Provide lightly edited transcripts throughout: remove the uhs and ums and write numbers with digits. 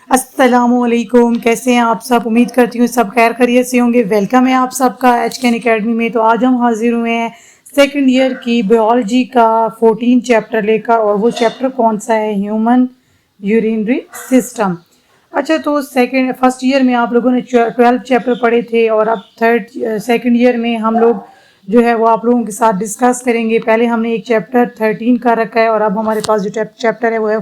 अस्सलामुअलैकुम, कैसे हैं आप सब। उम्मीद करती हूँ सब खैर खैरियत से होंगे। वेलकम है आप सबका एचकेएन एकेडमी में। तो आज हम हाजिर हुए हैं सेकंड ईयर की बायोलॉजी का 14 चैप्टर लेकर, और वो चैप्टर कौन सा है, ह्यूमन यूरिनरी सिस्टम। अच्छा, तो फर्स्ट ईयर में आप लोगों ने 12 चैप्टर पढ़े थे, और अब सेकंड ईयर में हम लोग जो है वो आप लोगों के साथ डिस्कस करेंगे। पहले हमने एक चैप्टर 13 का रखा है, और अब हमारे पास जो चैप्टर है वो है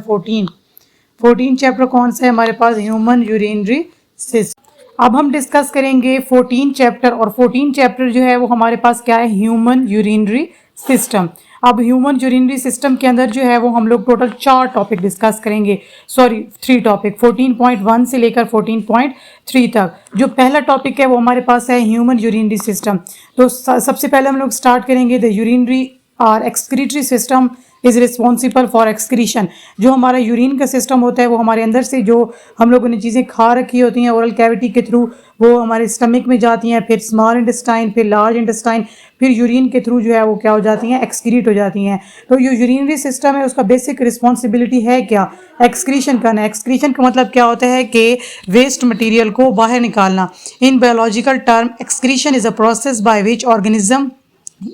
14 चैप्टर कौन सा है हमारे पास, ह्यूमन यूरिनरी सिस्टम। अब हम डिस्कस करेंगे 14 चैप्टर, और 14 चैप्टर जो है वो हमारे पास क्या है, ह्यूमन यूरिनरी सिस्टम। अब ह्यूमन यूरिनरी सिस्टम के अंदर जो है वो हम लोग टोटल 4 टॉपिक डिस्कस करेंगे, 3 टॉपिक, 14.1 से लेकर 14.3 तक। जो पहला टॉपिक है वो हमारे पास है ह्यूमन यूरिनरी सिस्टम। तो सबसे पहले हम लोग स्टार्ट करेंगे द यूरिनरी और excretory system is responsible for excretion. जो हमारा यूरिन का सिस्टम होता है वो हमारे अंदर से जो हम लोगों ने चीज़ें खा रखी होती हैं ओरल कैविटी के थ्रू, वो हमारे स्टमक में जाती हैं, फिर स्मॉल इंटेस्टाइन, फिर लार्ज इंटेस्टाइन, फिर यूरिन के थ्रू जो है वो क्या हो जाती हैं, एक्सक्रीट हो जाती हैं। तो ये यूरिनरी सिस्टम है, उसका बेसिक रिस्पॉन्सिबिलिटी है क्या, एक्सक्रीशन करना। एक्सक्रीशन का मतलब क्या होता है कि वेस्ट मटीरियल को बाहर निकालना। In biological term excretion is a process by which organism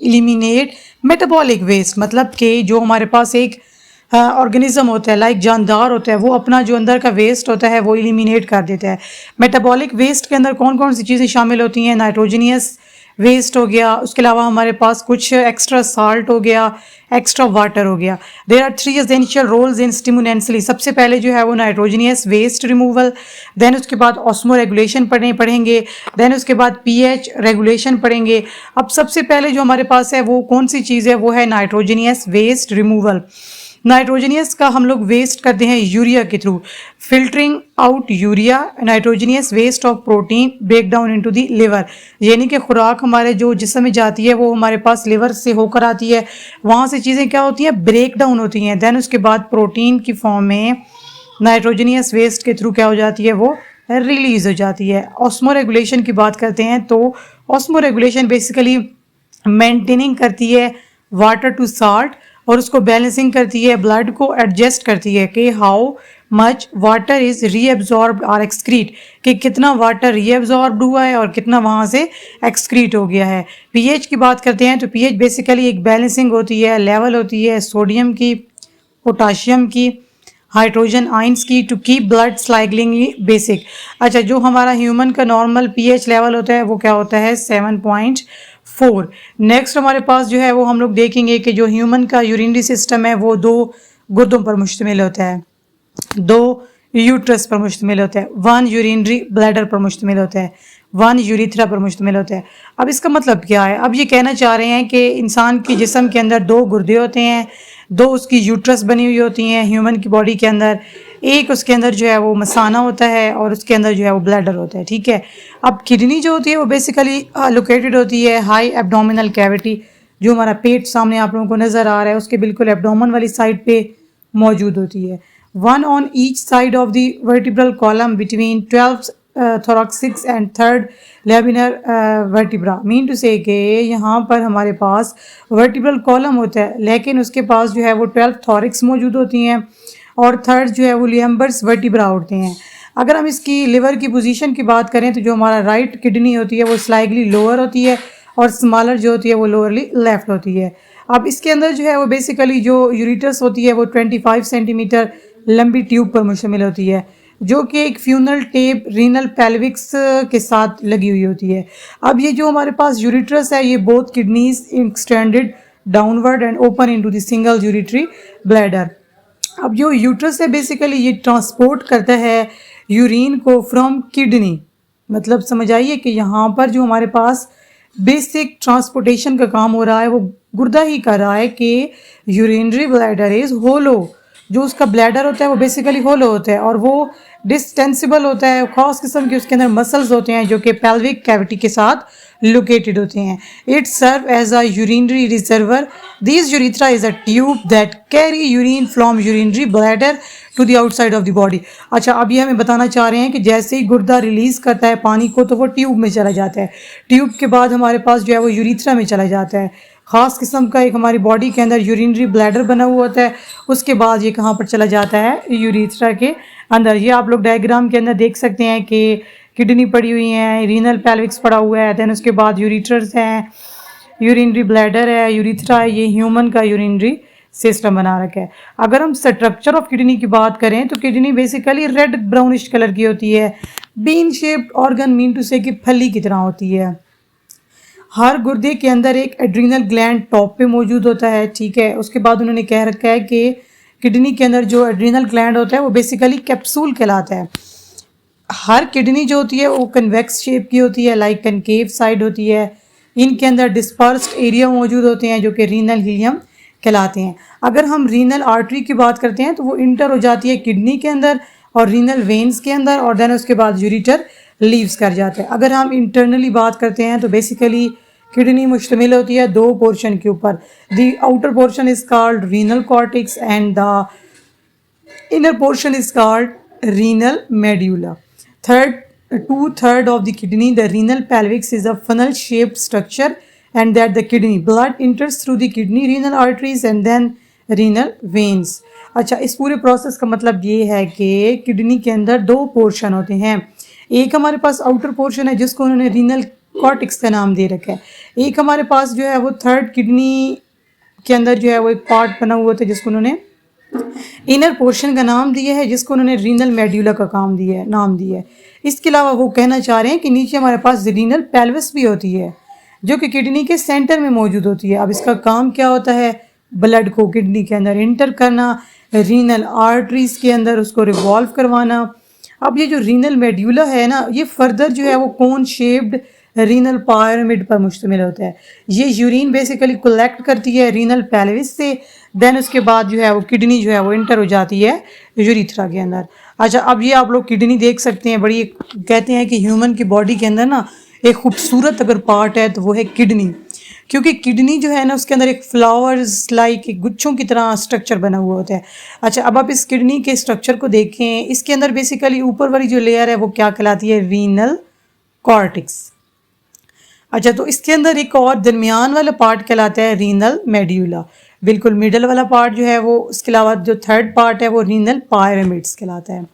eliminate metabolic waste. मतलब कि जो हमारे पास एक ऑर्गेनिज्म होता है, लाइक जानदार होता है, वो अपना जो अंदर का वेस्ट होता है वो इलिमिनेट कर देता है। मेटाबॉलिक वेस्ट के अंदर कौन कौन सी चीज़ें शामिल होती हैं, नाइट्रोजनियस वेस्ट हो गया, उसके अलावा हमारे पास कुछ एक्स्ट्रा साल्ट हो गया, एक्स्ट्रा वाटर हो गया। There are 3 essential roles in स्टिमुलेंसली। सबसे पहले जो है वो नाइट्रोजनियस वेस्ट रिमूवल, देन उसके बाद ऑस्मो रेगुलेशन पढ़ेंगे, देन उसके बाद पीएच रेगुलेशन पढ़ेंगे। अब सबसे पहले जो हमारे पास है वो कौन सी चीज़ है, वो है नाइट्रोजनियस वेस्ट रिमूवल। नाइट्रोजनियस का हम लोग वेस्ट करते हैं यूरिया के through, filtering out urea nitrogenous waste of protein break down into the liver. यानी कि खुराक हमारे जो जिस्म में जाती है वो हमारे पास लिवर से होकर आती है, वहाँ से चीज़ें क्या होती हैं, ब्रेक डाउन होती हैं। देन उसके बाद प्रोटीन की फॉर्म में नाइट्रोजनियस वेस्ट के थ्रू क्या हो जाती है, वो रिलीज हो जाती है। ऑस्मो रेगुलेशन की बात करते हैं तो ऑस्मो रेगुलेशन बेसिकली मेंटेनिंग करती है वाटर टू साल्ट, और उसको बैलेंसिंग करती है, ब्लड को एडजस्ट करती है कि how much water is reabsorbed और एक्सक्रीट, कि कितना वाटर रीएब्जॉर्ब्ड हुआ है और कितना वहाँ से एक्सक्रीट हो गया है। पीएच की बात करते हैं तो पीएच बेसिकली एक बैलेंसिंग होती है, लेवल होती है सोडियम की, पोटाशियम की, हाइड्रोजन आइंस की, टू कीप ब्लड स्लाइगलिंगली बेसिक। अच्छा, जो हमारा ह्यूमन का नॉर्मल पीएच लेवल होता है वो क्या होता है, 7.4। नेक्स्ट हमारे पास जो है वो हम लोग देखेंगे कि जो ह्यूमन का यूरिनरी सिस्टम है वो 2 गुर्दों पर मुश्तमिल होता है, 2 यूट्रस पर मुश्तमिल होता है, 1 यूरिनरी ब्लैडर पर मुश्तमिल होता है, 1 यूरिथ्रा पर मुश्तमिल होता है। अब इसका मतलब क्या है, अब ये कहना चाह रहे हैं कि इंसान के जिस्म के अंदर 2 गुर्दे होते हैं, 2 उसकी यूट्रस बनी हुई होती हैं ह्यूमन की बॉडी के अंदर, एक उसके अंदर जो है वो मसाना होता है, और उसके अंदर जो है वो ब्लैडर होता है। ठीक है, अब किडनी जो होती है वो बेसिकली लोकेटेड होती है हाई एब्डोमिनल कैविटी, जो हमारा पेट सामने आप लोगों को नज़र आ रहा है उसके बिल्कुल एब्डोमन वाली साइड पे मौजूद होती है। 1 on each side of the vertebral column between 12 thoracic and 3rd labinar vertebra। Mean to say कि यहाँ पर हमारे पास वर्टिब्रल कॉलम होता है, लेकिन उसके पास जो है वो 12 थॉरिक्स मौजूद होती हैं, और 3rd जो है वो लियम्बर्स वर्टिब्रा होते हैं। अगर हम इसकी लिवर की पोजीशन की बात करें तो जो हमारा राइट किडनी होती है वो स्लाइगली लोअर होती है, और स्मॉलर जो होती है वो लोअरली लेफ्ट होती है। अब इसके अंदर जो है वो बेसिकली जो यूरिटस होती है वो 25 सेंटीमीटर लंबी ट्यूब पर मुश्तमिल होती है, जो कि एक फ्यूनल टेप रीनल पेल्विक्स के साथ लगी हुई होती है। अब ये जो हमारे पास यूरिट्रस है, ये both kidneys extended downward and open into the single urinary bladder. अब जो यूट्रस है बेसिकली ये ट्रांसपोर्ट करता है यूरिन को फ्रॉम किडनी। मतलब समझ आइए कि यहाँ पर जो हमारे पास बेसिक ट्रांसपोर्टेशन का काम हो रहा है वो गुर्दा ही कर रहा है कि यूरिनरी ब्लैडर इज होलो। जो उसका ब्लैडर होता है वो बेसिकली होलो होता है, और वो डिस्टेंसिबल होता है, खास किस्म के उसके अंदर मसल्स होते हैं जो कि पेल्विक कैविटी के साथ लोकेटेड होते हैं। It serve as a urinary reservoir. This urethra is a tube that carry urine from urinary bladder to the outside of the body. अच्छा, अब ये हमें बताना चाह रहे हैं कि जैसे ही गुर्दा रिलीज करता है पानी को तो वो ट्यूब में चला जाता है, ट्यूब के बाद हमारे पास जो है वो यूरिथ्रा में चला जाता है। ख़ास किस्म का एक हमारी बॉडी के अंदर यूरिनरी ब्लैडर बना हुआ होता है, उसके बाद ये कहाँ पर चला जाता है, यूरिथ्रा के अंदर। ये आप लोग डायग्राम के अंदर देख सकते हैं कि किडनी पड़ी हुई है, रीनल पेल्विक्स पड़ा हुआ है, देन उसके बाद यूरिटर्स हैं, यूरिनरी ब्लैडर है, यूरिथ्रा है, ये ह्यूमन का यूरिनरी सिस्टम बना रखा है। अगर हम स्ट्रक्चर ऑफ किडनी की बात करें तो kidney basically red brownish colour की होती है। Bean shaped organ mean to say कि फली की तरह होती है। हर गुर्दे के अंदर एक एड्रीनल ग्लैंड टॉप पे मौजूद होता है, ठीक है। उसके बाद उन्होंने कह रखा है कि किडनी के अंदर जो एड्रीनल ग्लैंड होता है वो बेसिकली कैप्सूल कहलाता है। हर किडनी जो होती है वो कन्वेक्स शेप की होती है, लाइक कनकेव साइड होती है। इनके अंदर डिस्पर्स्ड एरिया मौजूद होते हैं जो कि रीनल हिलियम कहलाते हैं। अगर हम रीनल आर्टरी की बात करते हैं तो वो इंटर हो जाती है किडनी के अंदर और रीनल वेन्स के अंदर, और देन उसके बाद यूरिटर लीव्स कर जाते हैं। अगर हम इंटरनली बात करते हैं तो बेसिकली किडनी मुश्तमिल होती है दो पोर्शन के ऊपर। The outer portion is called renal cortex and the inner portion is called renal medulla. Two-thirds of the kidney, the renal pelvis, is a funnel-shaped structure, and that the kidney blood enters through the kidney renal arteries and then renal veins. अच्छा, इस पूरे process का मतलब ये है कि kidney के अंदर दो पोर्शन होते हैं। एक हमारे पास आउटर पोर्शन है जिसको उन्होंने रीनल कॉर्टेक्स का नाम दे रखा है। एक हमारे पास जो है वो थर्ड किडनी के अंदर जो है वो एक पार्ट बना हुआ था जिसको उन्होंने इनर पोर्शन का नाम दिया है, जिसको उन्होंने रीनल मेड्यूला का नाम दिया है। इसके अलावा वो कहना चाह रहे हैं कि नीचे हमारे पास रीनल पेल्विस भी होती है जो कि किडनी के सेंटर में मौजूद होती है। अब इसका काम क्या होता है? ब्लड को किडनी के अंदर इंटर करना, रीनल आर्टरीज के अंदर उसको रिवॉल्व करवाना। अब ये जो रीनल मेड्यूला है ना, ये फर्दर जो है वो कोन शेप्ड रीनल पायरामिड पर मुश्तमिल होता है। ये यूरिन बेसिकली कलेक्ट करती है रीनल पेल्विस से, देन उसके बाद जो है वो किडनी जो है वो इंटर हो जाती है यूरिथ्रा के अंदर। अच्छा, अब ये आप लोग किडनी देख सकते हैं, बड़ी कहते हैं कि ह्यूमन की बॉडी के अंदर ना एक खूबसूरत अगर पार्ट है तो वो है किडनी, क्योंकि किडनी जो है ना उसके अंदर एक फ्लावर्स लाइक एक गुच्छों की तरह स्ट्रक्चर बना हुआ होता है। अच्छा, अब आप इस किडनी के स्ट्रक्चर को देखें, इसके अंदर बेसिकली ऊपर वाली जो लेयर है वो क्या कहलाती है? Renal cortex. अच्छा, तो इसके अंदर एक और दरमियान वाला पार्ट कहलाता है रीनल मेड्यूला। बिल्कुल मिडल वाला पार्ट जो है वो, इसके अलावा जो थर्ड पार्ट है वो रीनल पायरामिड्स कहलाता है।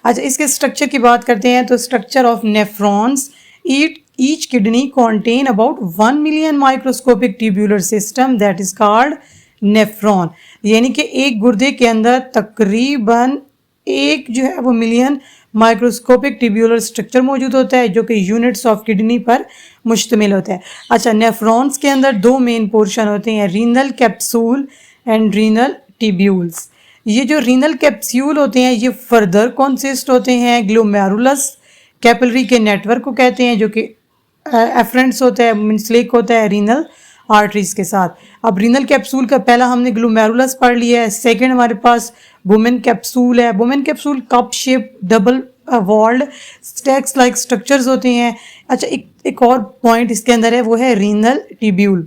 अच्छा, इसके स्ट्रक्चर की बात करते हैं तो structure of nephrons, each kidney contain about 1 million microscopic tubular system that is called nephron. यानी कि एक गुर्दे के अंदर तकरीबन एक जो है वो मिलियन माइक्रोस्कोपिक ट्यूब्यूलर स्ट्रक्चर मौजूद होता है जो कि यूनिट्स ऑफ किडनी पर मुश्तमिल होता है। अच्छा, नेफ्रॉन्स के अंदर दो मेन पोर्शन होते हैं, renal capsule and renal tubules. ये जो रीनल कैप्सूल होते हैं ये फर्दर कॉन्सिस्ट होते हैं ग्लोमेरुलस कैपिलरी के नेटवर्क को कहते हैं, जो कि एफरेंट्स होता है, मिसलेक होता है रीनल आर्टरीज के साथ। अब रीनल कैप्सूल का पहला हमने ग्लोमेरुलस पढ़ लिया है, सेकंड हमारे पास वुमेन कैप्सूल है। Bowman capsule cup shape double walled stacks like structures होते हैं। अच्छा, एक और पॉइंट इसके अंदर है वो है रीनल ट्यूब्यूल।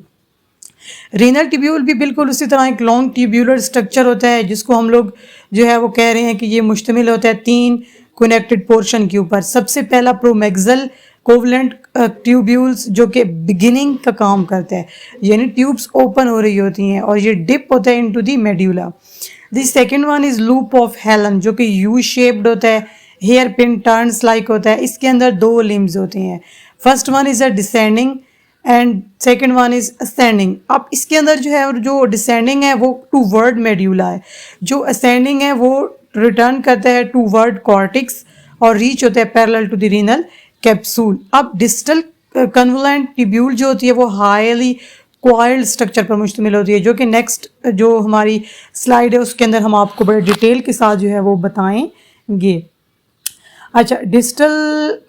रीनल ट्यूब्यूल भी बिल्कुल उसी तरह एक लॉन्ग ट्यूब्यूलर स्ट्रक्चर होता है जिसको हम लोग जो है वो कह रहे हैं कि ये मुश्तमिल होता है 3 कनेक्टेड पोर्शन के ऊपर। सबसे पहला प्रोमेक्सल कोवलेंट ट्यूब्यूल्स जो कि बिगिनिंग का काम करता है, यानी ट्यूब्स ओपन हो रही होती हैं और ये डिप होता है into the medulla. The second one is loop of Helen जो कि यू शेप्ड होता है, हेयर पिन टर्न्स लाइक होता है। इसके अंदर 2 लिम्स होते हैं, first one is a descending and second one is ascending. अब इसके अंदर जो है जो डिसेंडिंग है वो टूवर्ड मेड्यूला है, जो असेंडिंग है वो रिटर्न करता है टूवर्ड कॉर्टेक्स और रीच होता है parallel to the renal capsule. अब डिस्टल कन्वोलेंट ट्यूब्यूल जो होती है वो हाईली क्वाइल्ड स्ट्रक्चर पर मुश्तमिल होती है, जो कि नेक्स्ट जो हमारी स्लाइड है उसके अंदर हम आपको बड़े डिटेल के साथ जो है वो बताएंगे। अच्छा, डिस्टल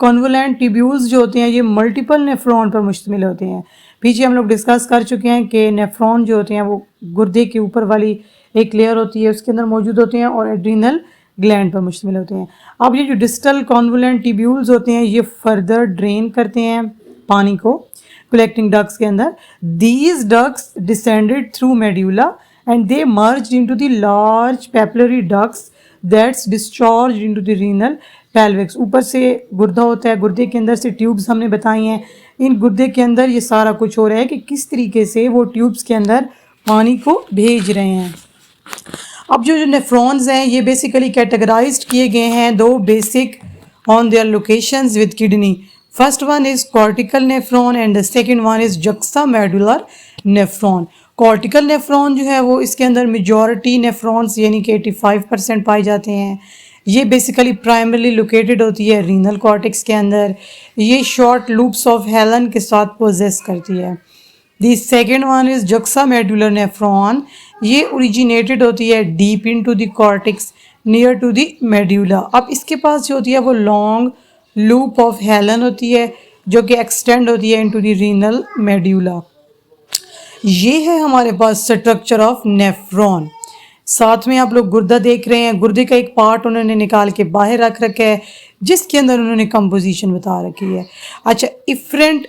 कन्वोलेंट ट्यूब्यूल्स जो होते हैं ये मल्टीपल नेफ्रॉन पर मुश्तमिल होते हैं। पीछे हम लोग डिस्कस कर चुके हैं कि नेफ्रॉन जो होते हैं वो गुर्दे के ऊपर वाली एक लेयर होती है उसके अंदर मौजूद होते हैं और एड्रीनल ग्लैंड पर मुश्तमिल होते हैं। अब ये जो डिस्टल कन्वोलेंट ट्यूब्यूल्स होते हैं ये फर्दर ड्रेन करते हैं पानी को कलेक्टिंग डक्ट्स के अंदर। These ducts descended through medulla and they merged into the large papillary ducts that's discharge into the renal पेल्विक्स। ऊपर से गुर्दा होता है, गुर्दे के अंदर से ट्यूब्स हमने बताई हैं। इन गुर्दे के अंदर ये सारा कुछ हो रहा है कि किस तरीके से वो ट्यूब्स के अंदर पानी को भेज रहे हैं। अब जो नेफ्रॉन्स हैं ये बेसिकली कैटेगराइज्ड किए गए हैं दो basic on their locations with kidney. First one is cortical nephron and the second one is juxtamedullary nephron. Cortical nephron जो है वो इसके अंदर मेजॉरिटी नेफ्रॉन्स यानी कि 85% पाए जाते हैं. ये बेसिकली प्राइमरली लोकेटेड होती है रीनल कॉर्टेक्स के अंदर. ये शॉर्ट लूप्स ऑफ हेलन के साथ पोजेस करती है. The second one is juxtamedullary nephron. ये ओरिजिनेटेड होती है deep into the cortex near to the medulla. अब इसके पास जो होती है वो लॉन्ग लूप ऑफ हेलन होती है जो कि एक्सटेंड होती है इनटू द रीनल मेड्यूला. ये है हमारे पास स्ट्रक्चर ऑफ नेफ्रॉन. साथ में आप लोग गुर्दा देख रहे हैं. गुर्दे का एक पार्ट उन्होंने निकाल के बाहर रख रखा है जिसके अंदर उन्होंने कंपोजिशन बता रखी है. अच्छा, इफरेंट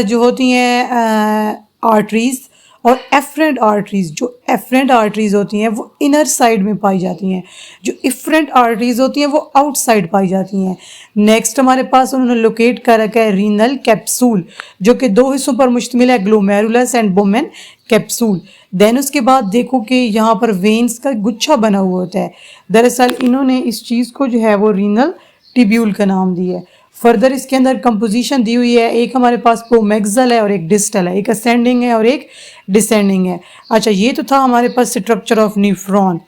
जो होती हैं आर्टरीज और एफरेंट आर्टरीज. जो एफरेंट आर्टरीज होती हैं वो इनर साइड में पाई जाती हैं. जो इफरेंट आर्टरीज होती हैं वो आउटसाइड पाई जाती हैं. नेक्स्ट हमारे पास उन्होंने लोकेट कर रखा है रीनल कैप्सूल जो कि दो हिस्सों पर मुश्तमिल है, glomerulus and Bowman capsule. Then उसके बाद देखो कि यहाँ पर वेन्स का गुच्छा बना हुआ होता है. दरअसल इन्होंने इस चीज़ को जो है वो रीनल टिब्यूल का नाम दिया है. फर्दर इसके अंदर कंपोजिशन दी हुई है. एक हमारे पास प्रोमेक्सल है और एक डिस्टल है, एक असेंडिंग है और एक डिसेंडिंग है. अच्छा, ये तो था हमारे पास स्ट्रक्चर ऑफ नेफ्रॉन.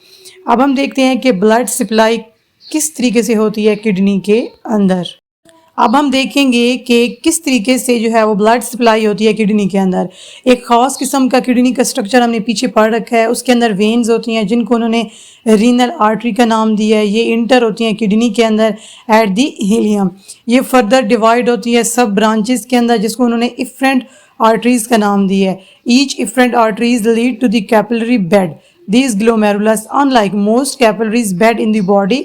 अब हम देखते हैं कि ब्लड सप्लाई किस तरीके से होती है किडनी के अंदर. अब हम देखेंगे कि किस तरीके से जो है वो ब्लड सप्लाई होती है किडनी के अंदर. एक ख़ास किस्म का किडनी का स्ट्रक्चर हमने पीछे पढ़ रखा है. उसके अंदर वेन्स होती हैं जिनको उन्होंने रीनल आर्टरी का नाम दिया है. ये इंटर होती हैं किडनी के अंदर एट दी हीलियम. ये फर्दर डिवाइड होती है सब ब्रांचेस के अंदर जिसको उन्होंने इफरेंट आर्टरीज का नाम दिया है. Each efferent arteries lead to the capillary bed. These glomerulus, unlike most capillaries bed in the body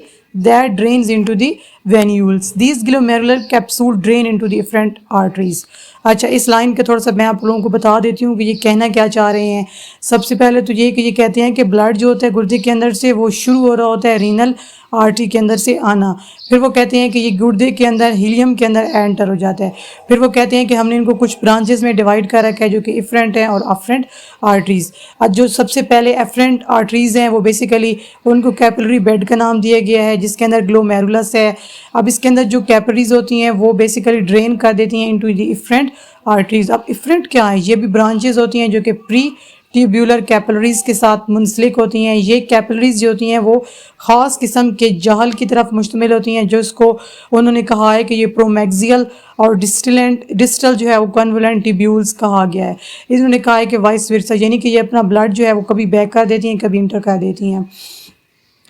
that drains into the venules. These glomerular capsule drain into the efferent arteries. अच्छा, इस line का थोड़ा सा मैं आप लोगों को बता देती हूँ कि ये कहना क्या चाह रहे हैं. सबसे पहले तो ये कि ये कहते हैं कि ब्लड जो होता है गुर्दे के अंदर से वो शुरू हो रहा होता है रीनल आर्टरी के अंदर से आना. फिर वो कहते हैं कि ये गुर्दे के अंदर हीलियम के अंदर एंटर हो जाता है. फिर वो कहते हैं कि हमने इनको कुछ ब्रांचेस में डिवाइड कर रखा है जो कि इफरेंट हैं और अफरेंट आर्टरीज. आज जो सबसे पहले एफरेंट आर्टरीज हैं वो बेसिकली उनको कैपिलरी बेड का नाम दिया गया है जिसके अंदर ग्लोमेरुलस है. अब इसके अंदर जो कैपिलरीज होती हैं वो बेसिकली ड्रेन कर देती हैं इनटू द इफरेंट आर्टरीज. अब इफरेंट क्या है? ये भी ब्रांचेस होती हैं जो कि प्री ट्यूब्यूलर कैपिलरीज के साथ मुंसलिक होती हैं. ये कैपिलरीज जो होती हैं वो ख़ास किस्म के जाल की तरफ मुश्तमिल होती हैं जो इसको उन्होंने कहा है कि ये प्रोमैक्सियल और डिस्टल जो है वो कन्वोलेंट ट्यूब्यूल्स कहा गया है. इन्होंने कहा है कि वाइस वर्सा यानी कि ये अपना ब्लड जो है वो कभी बैक कर देती हैं कभी इंटर कर देती हैं.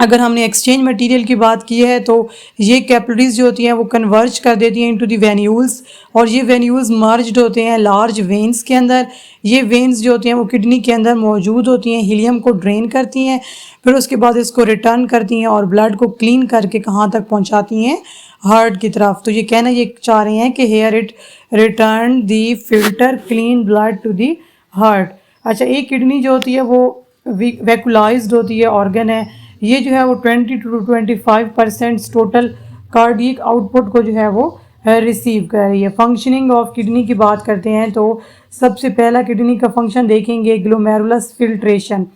अगर हमने एक्सचेंज मटेरियल की बात की है तो ये कैपिलरीज जो होती हैं वो कन्वर्ज कर देती हैं इनटू द वेन्यूल्स और ये वेन्यूल्स मर्ज्ड होते हैं लार्ज वेन्स के अंदर. ये वेन्स जो होती हैं वो किडनी के अंदर मौजूद होती हैं, हीलियम को ड्रेन करती हैं, फिर उसके बाद इसको रिटर्न करती हैं और ब्लड को क्लीन करके कहाँ तक पहुँचाती हैं? हार्ट की तरफ. तो ये कहना ये चाह रहे हैं कि here it return the filter clean blood to the heart. अच्छा, एक किडनी जो होती है वो वैकुलाइज्ड होती है ऑर्गन है. ये जो है वो 20 to 25% टोटल कार्डियक आउटपुट को जो है वो रिसीव कर रही है. फंक्शनिंग ऑफ किडनी की बात करते हैं तो सबसे पहला किडनी का फंक्शन देखेंगे ग्लोमेरुलस फिल्ट्रेशन.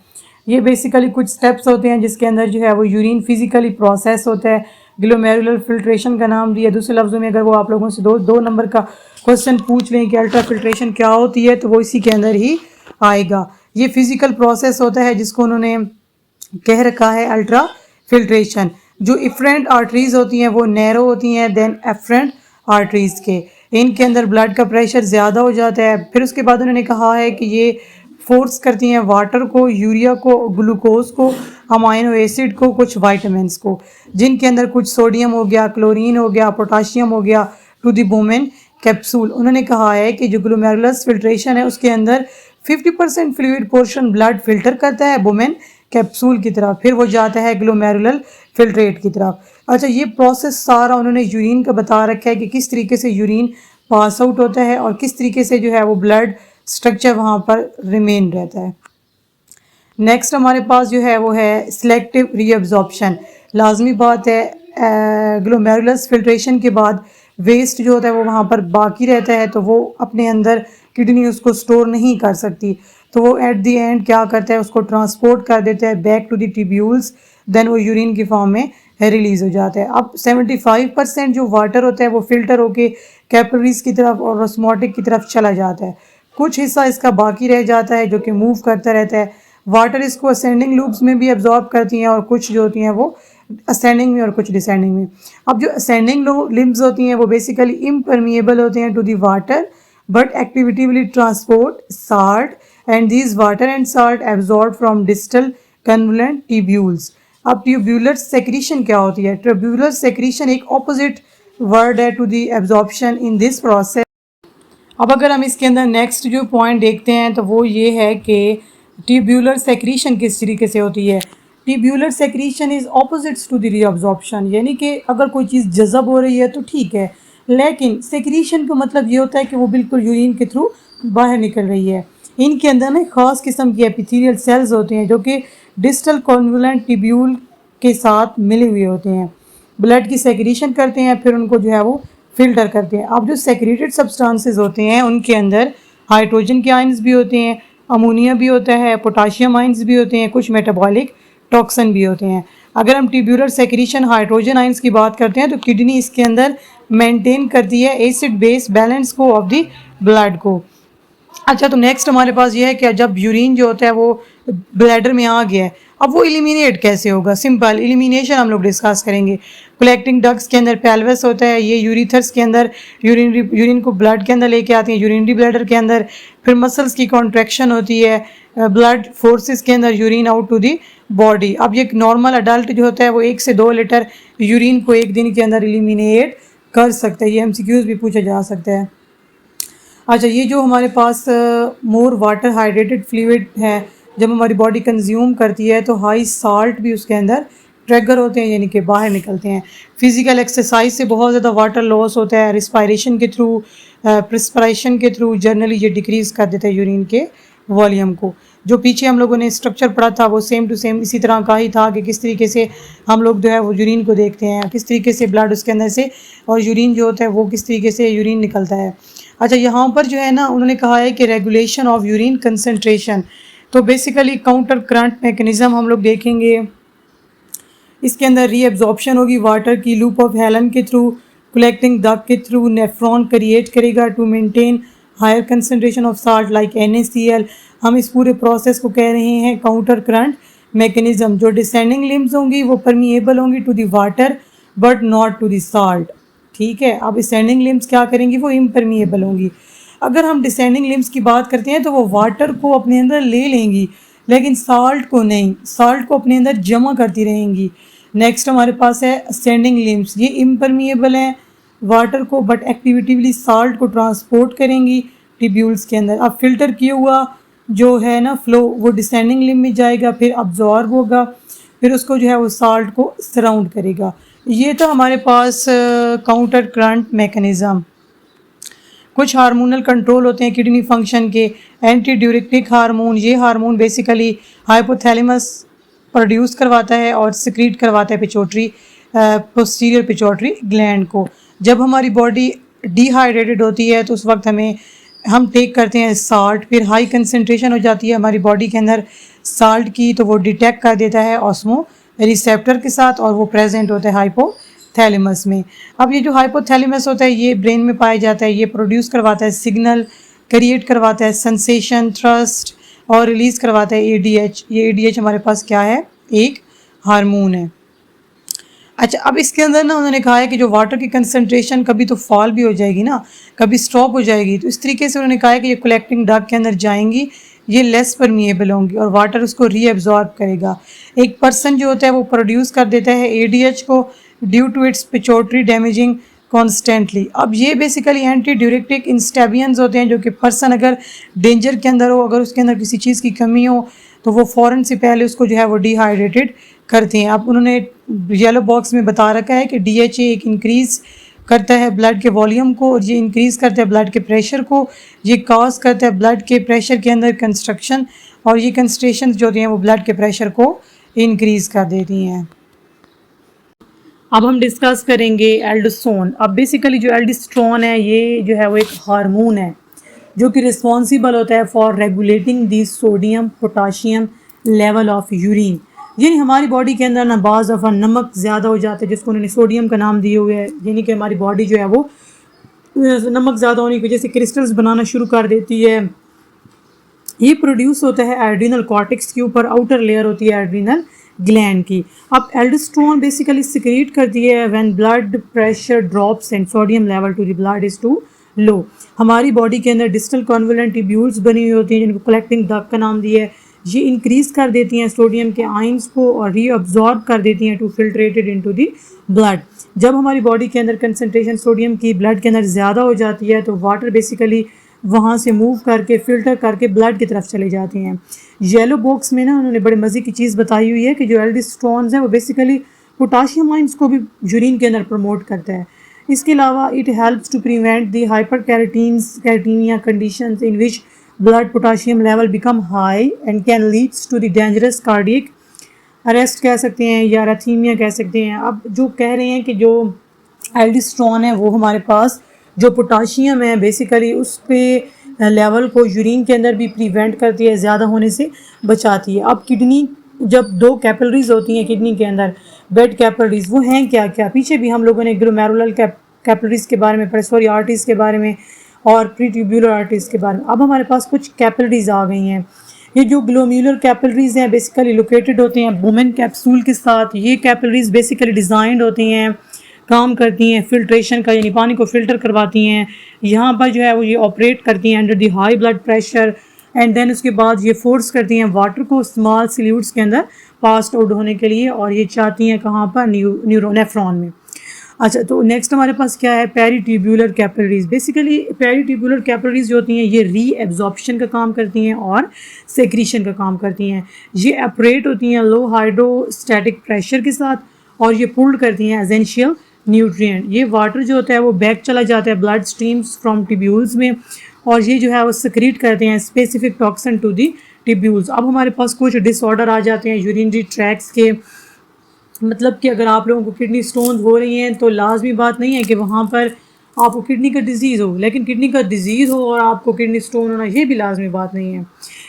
ये बेसिकली कुछ स्टेप्स होते हैं जिसके अंदर जो है वो यूरिन फिजिकली प्रोसेस होता है. ग्लोमेरुलर फिल्ट्रेशन का नाम दिया. दूसरे लफ्ज़ों में अगर वो आप लोगों से दो नंबर का क्वेश्चन पूछ लें कि अल्ट्रा फिल्ट्रेशन क्या होती है तो वो इसी के अंदर ही आएगा. ये फिजिकल प्रोसेस होता है जिसको उन्होंने कह रखा है अल्ट्रा फिल्ट्रेशन. जो इफरेंट आर्टरीज होती हैं वो नैरो होती हैं देन एफरेंट आर्टरीज के. इनके अंदर ब्लड का प्रेशर ज़्यादा हो जाता है. फिर उसके बाद उन्होंने कहा है कि ये फोर्स करती हैं वाटर को, यूरिया को, ग्लूकोज को, अमाइनो एसिड को, कुछ वाइटामिन को जिनके अंदर कुछ सोडियम हो गया, क्लोरीन हो गया, पोटाशियम हो गया टू द बोमेन कैप्सूल. उन्होंने कहा है कि जो ग्लोमेरुलस फिल्ट्रेशन है उसके अंदर 50% फ्लूइड पोर्शन ब्लड फिल्टर करता है बोमेन कैप्सूल की तरफ, फिर वो जाता है ग्लोमेरुलर फिल्ट्रेट की तरफ. अच्छा, ये प्रोसेस सारा उन्होंने यूरिन का बता रखा है कि किस तरीके से यूरिन पास आउट होता है और किस तरीके से जो है वो ब्लड स्ट्रक्चर वहाँ पर रिमेन रहता है. नेक्स्ट हमारे पास जो है वो है सिलेक्टिव रीअब्जॉर्प्शन. लाजमी बात है ग्लोमेरुलस फिल्ट्रेशन के बाद वेस्ट जो होता है वो वहाँ पर बाकी रहता है तो वो अपने अंदर किडनी उसको स्टोर नहीं कर सकती. तो वो एट द एंड क्या करता है, उसको ट्रांसपोर्ट कर देता है back to the tubules, then वो यूरिन की फॉर्म में रिलीज हो जाता है। अब 75% जो वाटर होता है वो फिल्टर होके कैपिलरीज की तरफ और ऑस्मोटिक की तरफ चला जाता है। कुछ हिस्सा इसका बाकी रह जाता है जो कि मूव करता रहता है। वाटर इसको असेंडिंग लूप्स में भी एब्जॉर्ब करती हैं और कुछ जो होती हैं वो असेंडिंग में और कुछ डिसेंडिंग में। अब जो असेंडिंग लिम्ब्स होती हैं वो बेसिकली इम्परमिएबल होते हैं to the water but actively transport salt and these water and salt absorb from distal convoluted tubules. अब ट्यूब्यूलर सेक्रीशन क्या होती है? ट्यूब्यूलर सेक्रीशन एक ऑपोजिट वर्ड है to the absorption in this process. अब अगर हम इसके अंदर नेक्स्ट जो पॉइंट देखते हैं तो वो ये है कि ट्यूब्यूलर सेक्रीशन किस तरीके से होती है। Tubular secretion is opposites to the reabsorption, यानी कि अगर कोई चीज़ जज़ब हो रही है तो ठीक है, लेकिन सेक्रीशन का मतलब ये होता है कि वो बिल्कुल यूरिन के थ्रू बाहर निकल रही है। इनके अंदर ना ख़ास किस्म के एपिथेलियल सेल्स होते हैं जो कि डिस्टल कॉन्वोलेंट ट्यूब्यूल के साथ मिले हुए होते हैं, ब्लड की सेक्रीशन करते हैं, फिर उनको जो है वो फिल्टर करते हैं। अब जो सेक्रेटेड सब्सटेंसेस होते हैं उनके अंदर हाइड्रोजन के आयंस भी होते हैं, अमोनिया भी होता है, पोटाशियम आयंस भी होते हैं, कुछ मेटाबॉलिक टॉक्सिन भी होते हैं। अगर हम ट्यूब्यूलर सेक्रीशन हाइड्रोजन आयंस की बात करते हैं तो किडनी इसके अंदर मेंटेन करती है एसिड बेस बैलेंस को ऑफ द ब्लड को। अच्छा, तो नेक्स्ट हमारे पास ये है कि जब यूरिन जो होता है वो ब्लैडर में आ गया है, अब वो एलिमिनेट कैसे होगा? सिंपल एलिमिनेशन हम लोग डिस्कस करेंगे। कलेक्टिंग डक्ट्स के अंदर पेल्विस होता है, ये यूरिथर्स के अंदर यूरिन को ब्लड के अंदर लेके आते हैं, यूरिनरी ब्लैडर के अंदर, फिर मसल्स की कॉन्ट्रैक्शन होती है, ब्लड फोर्सेस के अंदर urine out to the body. अब ये नॉर्मल अडल्ट जो होता है वो 1 से 2 लीटर यूरिन को एक दिन के अंदर एलिमिनेट कर सकता है। ये MCQs भी पूछा जा सकता है। अच्छा, ये जो हमारे पास मोर वाटर हाइड्रेटेड फ्लूइड है, जब हमारी बॉडी कंज्यूम करती है तो हाई साल्ट भी उसके अंदर ट्रिगर होते हैं, यानी कि बाहर निकलते हैं। फिजिकल एक्सरसाइज से बहुत ज़्यादा वाटर लॉस होता है, रिस्पायरेशन के थ्रू, प्रिस्पिरेशन के थ्रू जनरली ये डिक्रीज़ कर देता है यूरिन के वॉल्यूम को। जो पीछे हम लोगों ने स्ट्रक्चर पढ़ा था वो सेम टू सेम इसी तरह का ही था कि किस तरीके से हम लोग जो है वो यूरिन को देखते हैं, किस तरीके से ब्लड उसके अंदर से और यूरिन जो होता है वो किस तरीके से यूरिन निकलता है। अच्छा, यहाँ पर जो है ना उन्होंने कहा है कि रेगुलेशन ऑफ यूरिन कंसनट्रेशन, तो बेसिकली काउंटर करंट मैकेनिज्म हम लोग देखेंगे। इसके अंदर रीअब्जॉर्प्शन होगी वाटर की लूप ऑफ हेलन के थ्रू, कलेक्टिंग डक्ट के थ्रू नेफ्रॉन क्रिएट करेगा to maintain higher concentration of salt like NaCl। हम इस पूरे प्रोसेस को कह रहे हैं काउंटर करंट मैकेनिज्म। जो डिसेंडिंग लिम्स होंगी वो परमिएबल होंगी to the water but not to the salt, ठीक है। अब असेंडिंग लिम्स क्या करेंगी, वो इम्परमिएबल होंगी। अगर हम डिसेंडिंग लिम्स की बात करते हैं तो वो वाटर को अपने अंदर ले लेंगी लेकिन साल्ट को नहीं, साल्ट को अपने अंदर जमा करती रहेंगी। नेक्स्ट हमारे पास है असेंडिंग लिम्स, ये इम्परमिएबल हैं वाटर को बट एक्टिविटीवली साल्ट को ट्रांसपोर्ट करेंगी ट्यूब्यूल्स के अंदर। अब फिल्टर किया हुआ जो है ना फ्लो वो डिसेंडिंग लिम्ब में जाएगा, फिर अब्जॉर्ब होगा, फिर उसको जो है वो साल्ट को सराउंड करेगा। ये तो हमारे पास काउंटर करंट मैकेनिज़्म। कुछ हार्मोनल कंट्रोल होते हैं किडनी फंक्शन के, एंटी ड्यूरेटिक हार्मोन, ये हार्मोन बेसिकली हाइपोथैलेमस प्रोड्यूस करवाता है और सिक्रीट करवाता है पिट्यूटरी पोस्टीरियर पिट्यूटरी ग्लैंड को। जब हमारी बॉडी डिहाइड्रेटेड होती है तो उस वक्त हम टेक करते हैं साल्ट, फिर हाई कंसनट्रेशन हो जाती है हमारी बॉडी के अंदर साल्ट की, तो वो डिटेक्ट कर देता है ऑस्मो रिसेप्टर के साथ और वो प्रेजेंट होता है हाइपोथैलेमस में। अब ये जो हाइपोथैलेमस होता है ये ब्रेन में पाया जाता है, ये प्रोड्यूस करवाता है सिग्नल, क्रिएट करवाता है सेंसेशन, थ्रस्ट और रिलीज़ करवाता है ADH। ये ADH हमारे पास क्या है, एक हार्मोन है। अच्छा, अब इसके अंदर ना उन्होंने कहा है कि जो वाटर की कंसंट्रेशन कभी तो फॉल भी हो जाएगी ना, कभी स्टॉप हो जाएगी, तो इस तरीके से उन्होंने कहा है कि ये कलेक्टिंग डक्ट के अंदर जाएंगी, ये लेस परमिएबल होंगी और वाटर उसको रीअब्जॉर्ब करेगा। एक पर्सन जो होता है वो प्रोड्यूस कर देता है ADH को due to its pituitary damaging constantly. अब ये बेसिकली एंटी ड्यूरेटिक इंस्टेबियंस होते हैं जो कि पर्सन अगर डेंजर के अंदर हो, अगर उसके अंदर किसी चीज़ की कमी हो तो वो फ़ौरन से पहले उसको जो है वो डिहाइड्रेटेड करते हैं। अब उन्होंने येलो बॉक्स में बता रखा है कि DHA एक इंक्रीज़ करता है ब्लड के वॉल्यूम को और ये इंक्रीज़ करता है ब्लड के प्रेशर को, ये कॉज करता है ब्लड के प्रेशर के अंदर कंस्ट्रक्शन और ये कंस्ट्रेशन जो होती हैं वो ब्लड के प्रेशर को इंक्रीज़ कर देती हैं। अब हम डिस्कस करेंगे एल्डोस्टेरोन। अब बेसिकली जो एल्डोस्टेरोन है ये जो है वो एक हार्मोन है, जो कि रिस्पॉन्सिबल होता है for regulating the sodium potassium level of urine. यानी हमारी बॉडी के अंदर ना बाज़ दफ़ा नमक ज़्यादा हो जाता है, जिसको उन्होंने सोडियम का नाम दिए हुए है। यानी कि हमारी बॉडी जो है वो नमक ज़्यादा होने की वजह से क्रिस्टल्स बनाना शुरू कर देती है। ये प्रोड्यूस होता है एड्रिनल कॉर्टेक्स के ऊपर, आउटर लेयर होती है एड्रिनल ग्लैंड की। अब एल्डोस्टेरोन बेसिकली सिक्रीट करती है when blood pressure drops and sodium level to the blood is too low. हमारी बॉडी के अंदर डिस्टल कॉन्वोलेंट ट्यूब्यूल्स बनी हुई होती हैं, जिनको कलेक्टिंग डक्ट का नाम दिया है। ये इंक्रीज कर देती हैं सोडियम के आयंस को और रीअब्जॉर्ब कर देती हैं टू फिल्ट्रेटेड इनटू द ब्लड। जब हमारी बॉडी के अंदर कंसनट्रेशन सोडियम की ब्लड के अंदर ज़्यादा हो जाती है तो वाटर बेसिकली वहाँ से मूव करके फ़िल्टर करके ब्लड की तरफ चले जाते हैं। येलो बॉक्स में ना उन्होंने बड़े मज़े की चीज़ बताई हुई है कि जो एल्डोस्टेरोन है वो बेसिकली पोटाशियम आयंस को भी यूरिन के अंदर प्रमोट करता है। इसके अलावा it helps to prevent the hyperkalemia conditions in which blood potassium level become high and can leads to the dangerous cardiac arrest कह सकते हैं या अरेथीमिया कह सकते हैं। अब जो कह रहे हैं कि जो एल्डोस्टेरोन है वो हमारे पास जो पोटाशियम है बेसिकली उस पे लेवल को यूरिन के अंदर भी प्रिवेंट करती है, ज़्यादा होने से बचाती है। अब किडनी जब दो कैपिलरीज होती हैं किडनी के अंदर, बेड कैपिलरीज, वो हैं क्या क्या, पीछे भी हम लोगों ने ग्लोमेरुलर कैपिलरीज के बारे में पढ़ा, सॉरी आर्टरीज के बारे में और प्रीट्यूब्यूलर आर्टरीज के बारे में। अब हमारे पास कुछ कैपिलरीज आ गई हैं। ये जो ग्लोमेरुलर कैपिलरीज हैं बेसिकली लोकेटेड होते हैं वुमेन कैप्सूल के साथ। ये कैपिलरीज बेसिकली डिज़ाइंड होती हैं, काम करती हैं फिल्ट्रेशन का, यानी पानी को फ़िल्टर करवाती हैं। यहाँ पर जो है वो ये ऑपरेट करती हैं under the high blood pressure and then उसके बाद ये फोर्स करती हैं वाटर को स्मॉल सल्यूट्स के अंदर पास आउट होने के लिए, और ये चाहती हैं कहाँ पर, नेफ्रॉन में। अच्छा, तो नेक्स्ट हमारे पास क्या है, पेरीट्यूब्यूलर कैपिलरीज। बेसिकली पेरीट्यूब्यूलर कैपिलरीज जो होती हैं ये रीएब्जॉर्प्शन का काम करती हैं और सेक्रीशन का काम करती हैं। ये ऑपरेट होती हैं लो हाइड्रोस्टैटिक प्रेशर के साथ और ये पुल्ड करती हैं एसेंशियल न्यूट्रिएंट। ये वाटर जो होता है वो बैक चला जाता है ब्लड स्ट्रीम्स फ्रॉम ट्यूब्यूल्स में और ये जो है वो सिक्रीट करते हैं specific toxin to the tubules. अब हमारे पास कुछ डिसऑर्डर आ जाते हैं यूरिनरी ट्रैक्स के, मतलब कि अगर आप लोगों को किडनी स्टोन हो रही हैं तो लाजमी बात नहीं है कि वहाँ पर आपको किडनी का डिजीज़ हो, लेकिन किडनी का डिजीज़ हो और आपको किडनी स्टोन होना ये भी लाजमी बात नहीं है।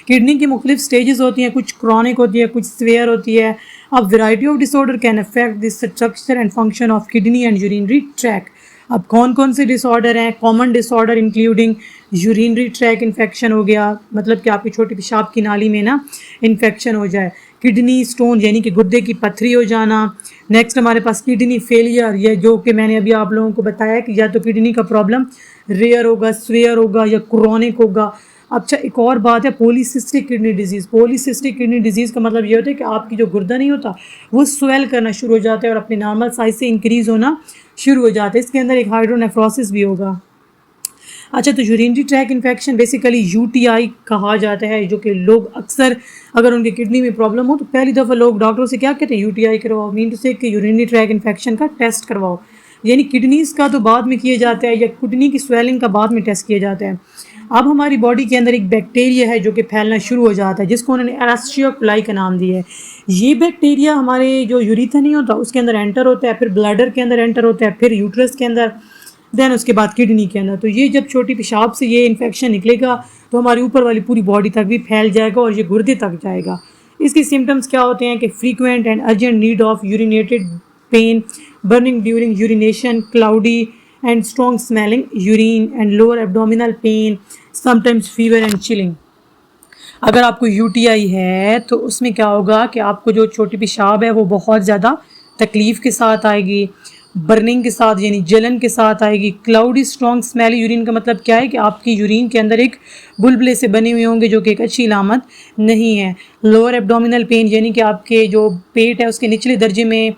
किडनी की मुख्तलिफ स्टेजेस होती हैं, कुछ क्रॉनिक होती है, कुछ सीवियर होती है। अब variety of disorder can affect the structure and function of kidney and urinary track. अब कौन कौन से डिसऑर्डर हैं, common disorder including urinary track infection हो गया, मतलब कि आपकी छोटी पेशाब की नाली में ना इन्फेक्शन हो जाए, किडनी स्टोन यानी कि गुर्दे की पथरी हो जाना। नेक्स्ट हमारे पास किडनी फेलियर, ये जो कि मैंने अभी आप लोगों को बताया कि या तो किडनी का प्रॉब्लम रेयर होगा, स्वेयर होगा या क्रोनिक होगा। अच्छा, एक और बात है polycystic kidney disease. Polycystic kidney disease का मतलब ये होता है कि आपकी जो गुर्दा नहीं होता वो स्वेल करना शुरू हो जाता है और अपने नॉर्मल साइज से इंक्रीज़ होना शुरू हो जाता है। इसके अंदर एक हाइड्रोनेफ्रोसिस भी होगा। अच्छा, तो urinary track infection basically UTI कहा जाता है, जो कि लोग अक्सर अगर उनके किडनी में प्रॉब्लम हो तो पहली दफ़ा लोग डॉक्टरों से क्या कहते हैं, यूटीआई करवाओ, मीन टू से कि यूरिनरी ट्रैक इन्फेक्शन का टेस्ट करवाओ। यानी किडनीज़ का तो बाद में किया जाता है या किडनी की स्वेलिंग का बाद में टेस्ट किया जाता है। अब हमारी बॉडी के अंदर एक बैक्टीरिया है जो कि फैलना शुरू हो जाता है, जिसको उन्होंने एरास्टिया कोलाई का नाम दिया है। ये बैक्टीरिया हमारे जो यूरिथ्रा नहीं होता उसके अंदर एंटर होता है, फिर ब्लैडर के अंदर एंटर होता है, फिर यूट्रस के अंदर, देन उसके बाद किडनी के अंदर। तो ये जब छोटी पेशाब से ये इन्फेक्शन निकलेगा तो हमारी ऊपर वाली पूरी बॉडी तक भी फैल जाएगा और ये गुर्दे तक जाएगा। इसके सिम्टम्स क्या होते हैं कि frequent and urgent need of urinated pain, burning during urination, cloudy and strong smelling urine and lower abdominal pain, sometimes fever and chilling. अगर आपको यूटीआई है तो उसमें क्या होगा कि आपको जो छोटी पेशाब है वो बहुत ज़्यादा तकलीफ़ के साथ आएगी, बर्निंग के साथ यानी जलन के साथ आएगी। क्लाउडी स्ट्रॉन्ग स्मेली यूरिन का मतलब क्या है कि आपकी यूरिन के अंदर एक बुलबुले से बने हुए होंगे, जो कि एक अच्छी इलामत नहीं है। लोअर एब्डोमिनल पेन यानी कि आपके जो पेट है उसके निचले दर्जे में,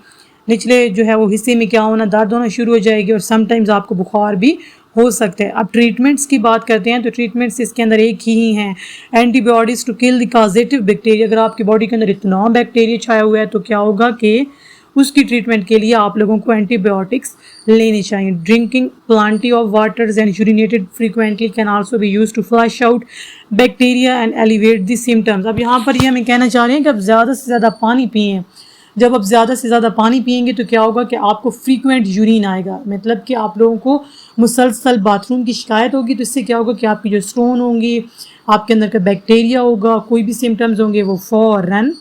निचले जो है वो हिस्से में क्या होना, दर्द होना शुरू हो जाएगी और समटाइम्स आपको बुखार भी हो सकता है। अब ट्रीटमेंट्स की बात करते हैं तो ट्रीटमेंट्स इसके अंदर एक ही हैं, antibiotics to kill the causative bacteria. अगर आपकी बॉडी के अंदर इतना बैक्टीरिया छाया हुआ है तो क्या होगा कि उसकी ट्रीटमेंट के लिए आप लोगों को एंटीबायोटिक्स लेनी चाहिए। Drinking plenty of waters and urinated frequently can also be used to flush out bacteria and elevate the symptoms. अब यहाँ पर ये हमें कहना चाह रहे हैं कि अब ज़्यादा से ज़्यादा पानी पिएं, जब आप ज़्यादा से ज़्यादा पानी पिएंगे तो क्या होगा कि आपको फ्रीक्वेंट यूरिन आएगा, मतलब कि आप लोगों को मुसलसल बाथरूम की शिकायत होगी। तो इससे क्या होगा कि आपकी जो स्टोन होंगी, आपके अंदर का बैक्टीरिया होगा, कोई भी सिम्टम्स होंगे वो फ़ौरन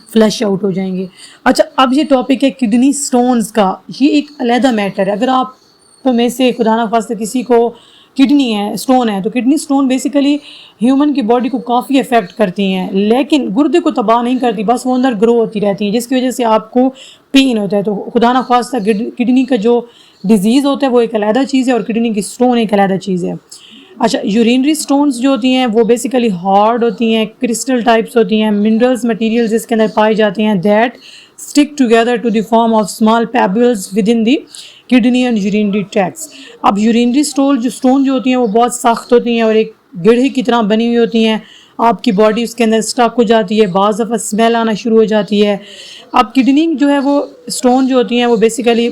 फ्लश आउट हो जाएंगे। अच्छा, अब ये टॉपिक है किडनी स्टोन्स का। ये एक अलहदा मैटर है। अगर आप तो में से खुदा ना खास्ता किसी को किडनी है, स्टोन है, तो किडनी स्टोन बेसिकली ह्यूमन की बॉडी को काफ़ी अफेक्ट करती हैं, लेकिन गुर्दे को तबाह नहीं करती, बस वो अंदर ग्रो होती रहती हैं, जिसकी वजह से आपको पेन होता है। तो खुदा ना खास्ता किडनी का जो डिजीज़ होता है वो एक अलहदा चीज़ है और किडनी की स्टोन एक अलहदा चीज़ है। अच्छा, यूरिनरी स्टोन्स जो होती हैं वो बेसिकली हार्ड होती हैं, क्रिस्टल टाइप्स होती हैं, मिनरल्स मटेरियल्स इसके अंदर पाए जाते हैं that stick together to the form of small pebbles within the kidney and urinary tracts. अब यूरिनरी स्टोन जो होती हैं वो बहुत सख्त होती हैं और एक गिढ़े की तरह बनी हुई होती हैं। आपकी बॉडी उसके अंदर स्टक हो जाती है, बाज़ दफ़ा स्मेल आना शुरू हो जाती है। अब किडनी जो है वो स्टोन जो होती हैं वो बेसिकली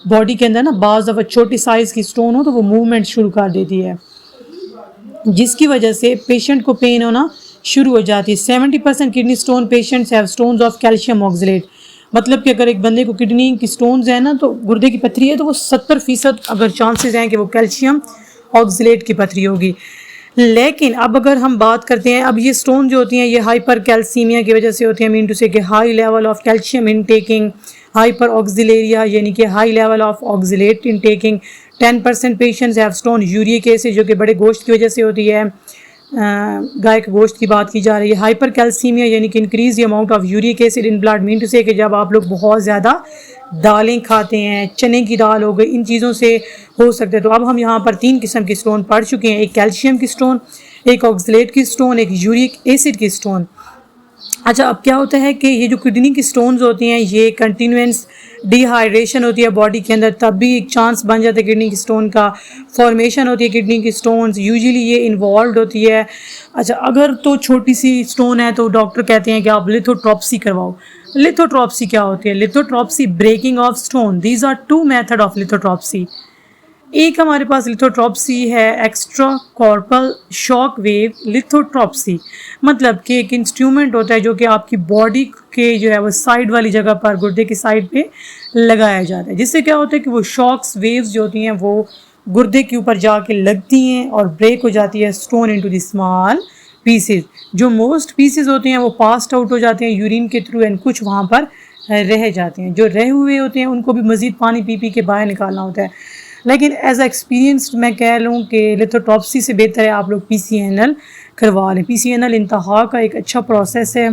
बॉडी के अंदर ना बाज़ दफ़ा छोटी साइज़ की स्टोन हो तो वो मूवमेंट शुरू कर देती है, जिसकी वजह से पेशेंट को पेन होना शुरू हो जाती है। 70% kidney stone patients have stones of calcium oxalate. मतलब कि अगर एक बंदे को किडनी की स्टोन्स है ना, तो गुर्दे की पथरी है, तो वो 70% अगर चांसेस हैं कि वो कैल्शियम ऑक्सलेट की पथरी होगी। लेकिन अब अगर हम बात करते हैं, अब ये स्टोन जो होती हैं ये हाइपर कैल्सीमिया की वजह से होती हैं, मीन टू से कि high level of calcium intaking, hyperoxaluria यानी कि high level of oxalate intaking. 10% patients have stone uric acid जो कि बड़े गोश्त की वजह से होती है, गाय के गोश्त की बात की जा रही है। हाइपर कैल्सीमिया यानी कि increase the amount of uric acid in blood, mean to say कि जब आप लोग बहुत ज़्यादा दालें खाते हैं, चने की दाल हो गई, इन चीज़ों से हो सकते हैं। तो अब हम यहाँ पर 3 किस्म की स्टोन पढ़ चुके हैं, एक कैल्शियम की स्टोन, एक ऑक्सलेट की स्टोन, एक यूरिक एसिड की स्टोन। अच्छा, अब क्या होता है कि ये जो किडनी की स्टोन्स होती हैं ये कंटिन्यूस डिहाइड्रेशन होती है बॉडी के अंदर, तब भी एक चांस बन जाता है किडनी की स्टोन का फॉर्मेशन होती है। किडनी की स्टोन्स यूजुअली ये इन्वॉल्व होती है। अच्छा, अगर तो छोटी सी स्टोन है तो डॉक्टर कहते हैं कि आप लिथोट्रॉप्सी करवाओ। लिथोट्रॉप्सी क्या होती है? Lithotripsy breaking of stone. These are 2 method of lithotripsy. एक हमारे पास लिथोट्रॉप्सी है extracorporeal shock wave lithotripsy, मतलब कि एक इंस्ट्रूमेंट होता है जो कि आपकी बॉडी के जो है वो साइड वाली जगह पर गुर्दे की साइड पे लगाया जाता है, जिससे क्या होता है कि वो शॉक्स वेव्स जो होती हैं वो गुर्दे के ऊपर जाके लगती हैं और ब्रेक हो जाती है stone into the small pieces. जो मोस्ट पीसेज होते हैं वो पास्ड आउट हो जाते हैं यूरिन के थ्रू एंड कुछ वहाँ पर रह जाते हैं। जो रहे हुए होते हैं उनको भी मज़ीद पानी पी पी के बाहर निकालना होता है। लेकिन एज एक्सपीरियंस्ड मैं कह लूँ कि लिथोट्रॉप्सी से बेहतर है आप लोग PCNL करवा लें। PCNL इंतहा का एक अच्छा प्रोसेस है,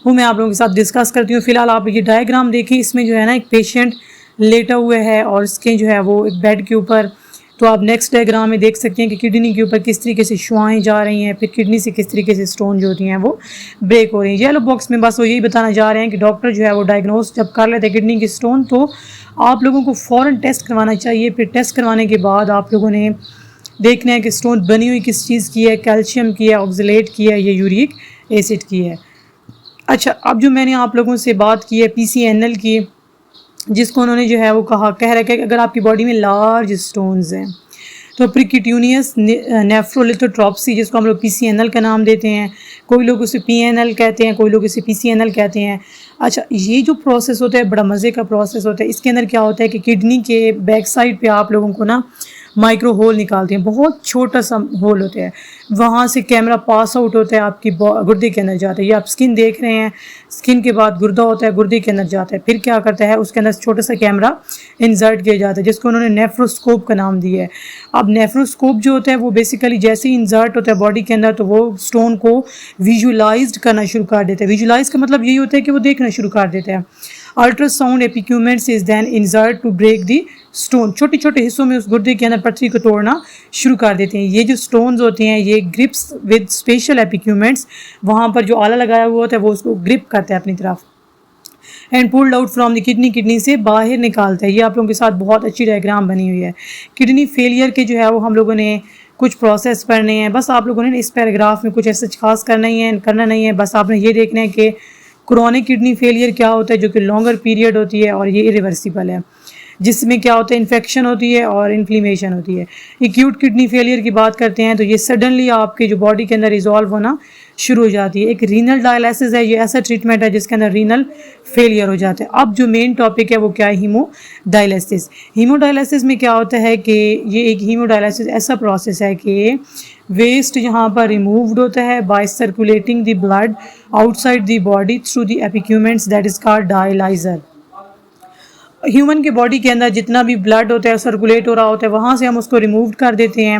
वो मैं आप लोगों के साथ डिस्कस करती हूँ। फ़िलहाल आप ये डायग्राम देखिए, इसमें जो है ना एक पेशेंट लेटा हुआ है और इसके जो है वो एक बेड के ऊपर, तो आप नेक्स्ट डायग्राम में देख सकते हैं कि किडनी के ऊपर किस तरीके से शुआएँ जा रही हैं, फिर किडनी से किस तरीके से स्टोन जो होती हैं वो ब्रेक हो रही हैं। येलो बॉक्स में बस वो यही बताना जा रहे हैं कि डॉक्टर जो है वो डायग्नोस जब कर लेते हैं किडनी की स्टोन, तो आप लोगों को फ़ौरन टेस्ट करवाना चाहिए। फिर टेस्ट करवाने के बाद आप लोगों ने देखना है कि स्टोन बनी हुई किस चीज़ की है, कैल्शियम की है, ऑक्सलेट की है या यूरिक एसिड की है। अच्छा, अब जो मैंने आप लोगों से बात की है PCNL की, जिसको उन्होंने जो है वो कह रखा है कि अगर आपकी बॉडी में लार्ज स्टोन्स हैं तो प्रिक्यूटेनियस नेफ्रोलिथोट्रॉप्सी, जिसको हम लोग PCNL का नाम देते हैं, कोई लोग उसे PNL कहते हैं, कोई लोग इसे PCNL कहते हैं। अच्छा, ये जो प्रोसेस होता है बड़ा मज़े का प्रोसेस होता है। इसके अंदर क्या होता है कि किडनी के बैक साइड पे आप लोगों को ना माइक्रो होल निकालते हैं, बहुत छोटा सा होल होता है, वहाँ से कैमरा पास आउट होता है आपकी गुर्दे के अंदर जाता है। ये आप स्किन देख रहे हैं, स्किन के बाद गुर्दा होता है, गुर्दे के अंदर जाता है, फिर क्या करता है उसके अंदर छोटा सा कैमरा इंसर्ट किया जाता है जिसको उन्होंने नेफ्रोस्कोप का नाम दिया है। अब नेफ्रोस्कोप जो होता है वो बेसिकली जैसे ही इंसर्ट होता है बॉडी के अंदर तो वो स्टोन को विजुलाइज करना शुरू कर देता है। विजुलाइज का मतलब यही होता है कि वो देखना शुरू कर देता है। Ultrasound equipments is then insert to break the stone. छोटे छोटे हिस्सों में उस गुर्दे के अंदर पथरी को तोड़ना शुरू कर देते हैं। ये जो स्टोन्स होते हैं ये ग्रिप्स विद स्पेशल एपिक्यूमेंट्स, वहाँ पर जो आला लगाया हुआ होता है वो उसको ग्रिप करता है अपनी तरफ and pulled out from the kidney, kidney से बाहर निकालता है। ये आप लोगों के साथ बहुत अच्छी डायग्राम बनी हुई है। किडनी फेलियर के जो है वो हम लोगों ने कुछ प्रोसेस पढ़ने हैं, बस आप लोगों ने इस पैराग्राफ में कुछ ऐसा खास करना नहीं है। बस आपने ये देखना है कि क्रोनिक किडनी फेलियर क्या होता है जो कि लॉन्गर पीरियड होती है और ये इरिवर्सिबल है, जिसमें क्या होता है इन्फेक्शन होती है और इन्फ्लेमेशन होती है। एक्यूट किडनी फेलियर की बात करते हैं तो ये सडनली आपके जो बॉडी के अंदर रिजॉल्व होना शुरू हो जाती है। एक रीनल डायलिसिस है, ये ऐसा ट्रीटमेंट है जिसके अंदर रीनल फेलियर हो जाता है। अब जो मेन टॉपिक है वो क्या है, हीमोडायलिसिस। हीमोडायलिसिस में क्या होता है कि ये एक हीमोडायलिसिस ऐसा प्रोसेस है कि वेस्ट यहाँ पर रिमूव्ड होता है by circulating the blood outside the body through the equipments that is called dialyzer. Human के बॉडी के अंदर जितना भी ब्लड होता है सर्कुलेट हो रहा होता है वहाँ से हम उसको रिमूव कर देते हैं।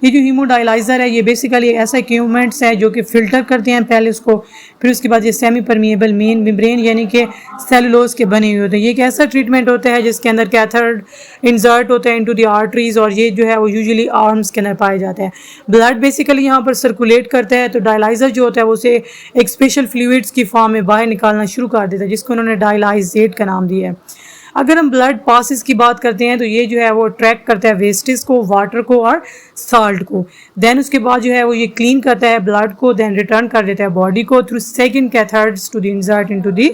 ये जो हीमोडायलाइज़र है ये बेसिकली ऐसा इक्विपमेंट्स है जो कि फ़िल्टर करते हैं पहले उसको, फिर उसके बाद ये सेमी परमिएबल मेन मेम्ब्रेन यानी कि सेलुलोज के बने हुए होते हैं। ये एक ऐसा ट्रीटमेंट होता है जिसके अंदर कैथर्ड इंसर्ट होता है इनटू द आर्टरीज, और ये जो है वो यूजुअली आर्म्स के अंदर पाया जाता है। ब्लड बेसिकली यहाँ पर सर्कुलेट करता है, तो डायलाइज़र जो होता है वो उसे एक स्पेशल फ्लूइड्स की फॉर्म में बाहर निकालना शुरू कर देता है जिसको उन्होंने डायलाइजेट का नाम दिया है। अगर हम ब्लड पासिस की बात करते हैं तो ये जो है वो ट्रैक करता है वेस्टेज को, वाटर को और साल्ट को। देन उसके बाद जो है वो ये क्लीन करता है ब्लड को, देन रिटर्न कर देता है बॉडी को through second catheters to the insert into the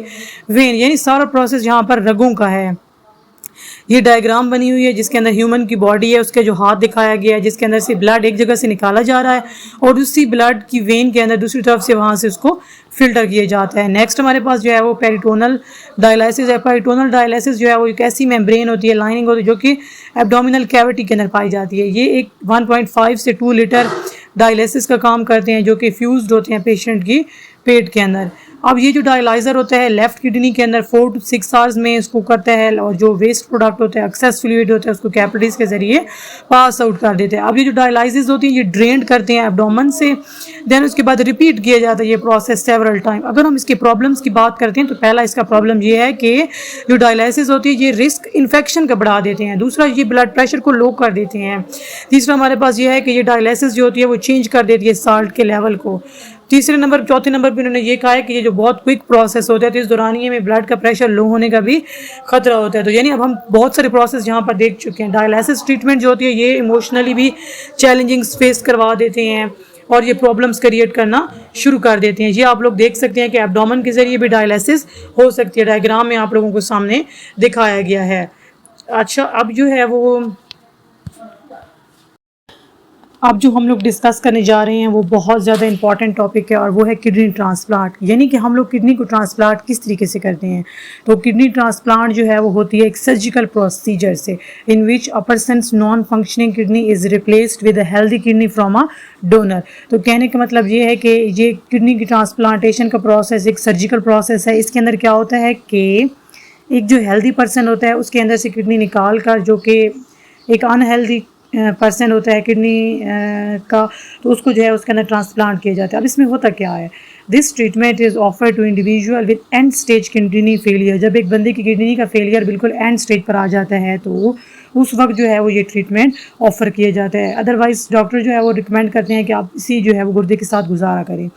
vein. यानी सारा प्रोसेस यहाँ पर रगों का है। ये डायग्राम बनी हुई है जिसके अंदर ह्यूमन की बॉडी है, उसके जो हाथ दिखाया गया है जिसके अंदर से ब्लड एक जगह से निकाला जा रहा है और उसी ब्लड की वेन के अंदर दूसरी तरफ से वहाँ से उसको फिल्टर किया जाता है। नेक्स्ट हमारे पास जो है वो पेरिटोनल डायलिसिस है। पेरिटोनल डायलिसिस जो है वो एक ऐसी मेम्ब्रेन होती है, लाइनिंग होती है जो कि एब्डोमिनल कैविटी के अंदर पाई जाती है। ये एक 1.5 से 2 लीटर डायलिसिस का काम करते हैं जो कि फ्यूज्ड होते हैं पेशेंट की पेट के अंदर। अब ये जो डायलाइज़र होता है लेफ्ट किडनी के अंदर 4 to 6 आवर्स में इसको करता है और जो वेस्ट प्रोडक्ट होता है एक्सेस फ्लूइड होता है उसको कैपिलरीज के जरिए पास आउट कर देते हैं। अब ये जो डायलाइसिस होती है ये ड्रेन्ड करते हैं एब्डोमेन से, देन उसके बाद रिपीट किया जाता है ये प्रोसेस सेवरल टाइम। अगर हम इसकी प्रॉब्लम्स की बात करते हैं तो पहला इसका प्रॉब्लम ये है कि जो डायलाइसिस होती है ये रिस्क इन्फेक्शन का बढ़ा देते हैं। दूसरा ये ब्लड प्रेशर को लो कर देते हैं। तीसरा हमारे पास ये है कि ये डायलाइसिस जो होती है वो चेंज कर देती है साल्ट के लेवल को। चौथे नंबर पे उन्होंने ये कहा है कि ये जो बहुत क्विक प्रोसेस होता है तो इस दौरान ये में ब्लड का प्रेशर लो होने का भी खतरा होता है। तो यानी अब हम बहुत सारे प्रोसेस यहाँ पर देख चुके हैं। डायलिसिस ट्रीटमेंट जो होती है ये इमोशनली भी चैलेंजिंग फेस करवा देते हैं और ये प्रॉब्लम्स क्रिएट करना शुरू कर देते हैं। ये आप लोग देख सकते हैं कि एब्डोमेन के जरिए भी डायलिसिस हो सकती है। डायग्राम में आप लोगों को सामने दिखाया गया है। अच्छा, अब जो हम लोग डिस्कस करने जा रहे हैं वो बहुत ज़्यादा इंपॉर्टेंट टॉपिक है और वो है किडनी ट्रांसप्लांट। यानी कि हम लोग किडनी को ट्रांसप्लांट किस तरीके से करते हैं। तो किडनी ट्रांसप्लांट जो है वो होती है एक सर्जिकल प्रोसीजर से, in which a person's non functioning kidney is replaced with a healthy kidney from a donor. तो कहने का मतलब ये है कि ये किडनी की ट्रांसप्लांटेशन का प्रोसेस एक सर्जिकल प्रोसेस है। इसके अंदर क्या होता है कि एक जो हेल्दी पर्सन होता है उसके अंदर से किडनी निकाल कर जो कि एक अनहेल्दी पर्सन होता है किडनी का, तो उसको जो है उसके अंदर ट्रांसप्लांट किया जाता है। अब इसमें होता क्या है, this treatment is offer to individual with end stage kidney failure. जब एक बंदे की किडनी का फेलियर बिल्कुल एंड स्टेज पर आ जाता है तो उस वक्त जो है वो ये ट्रीटमेंट ऑफर किया जाता है। अदरवाइज डॉक्टर जो है वो रिकमेंड करते हैं कि आप इसी जो है वो गुर्दे के साथ गुजारा करें।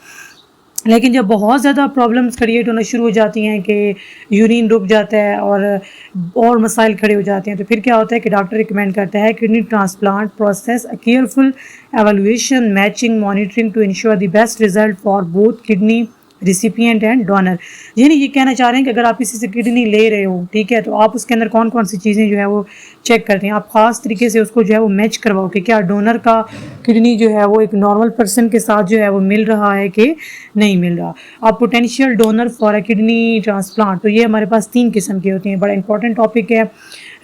लेकिन जब बहुत ज़्यादा प्रॉब्लम्स क्रिएट होना शुरू हो जाती हैं कि यूरिन रुक जाता है और मसाइल खड़े हो जाते हैं तो फिर क्या होता है कि डॉक्टर रिकमेंड करता है kidney transplant process a careful evaluation matching monitoring to ensure the best result for both kidney recipient and donor. यानी ये कहना चाह रहे हैं कि अगर आप किसी से किडनी ले रहे हो, ठीक है, तो आप उसके अंदर कौन कौन सी चीज़ें जो है वो चेक करते हैं। आप ख़ास तरीके से उसको जो है वो मैच करवाओ कि क्या डोनर का किडनी जो है वो एक नॉर्मल पर्सन के साथ जो है वो मिल रहा है कि नहीं मिल रहा। आप potential donor for a kidney transplant, तो ये हमारे पास 3 किस्म के होते हैं। बड़ा इंपॉर्टेंट टॉपिक है।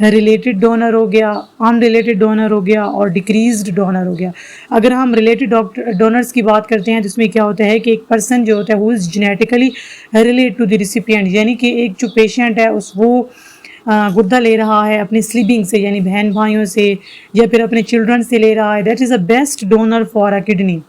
रिलेटेड डोनर हो गया, अनरिलेटेड डोनर हो गया और डिक्रीज्ड डोनर हो गया। अगर हम रिलेटेड डोनर्स की बात करते हैं तो इसमें क्या होता है कि एक पर्सन जो होता है वो is genetically relate to the recipient, यानी कि एक जो पेशेंट है वो गुर्दा ले रहा है अपने स्लीबिंग से, यानी बहन भाइयों से या फिर अपने चिल्ड्रन से ले रहा है, that is a best donor for a kidney.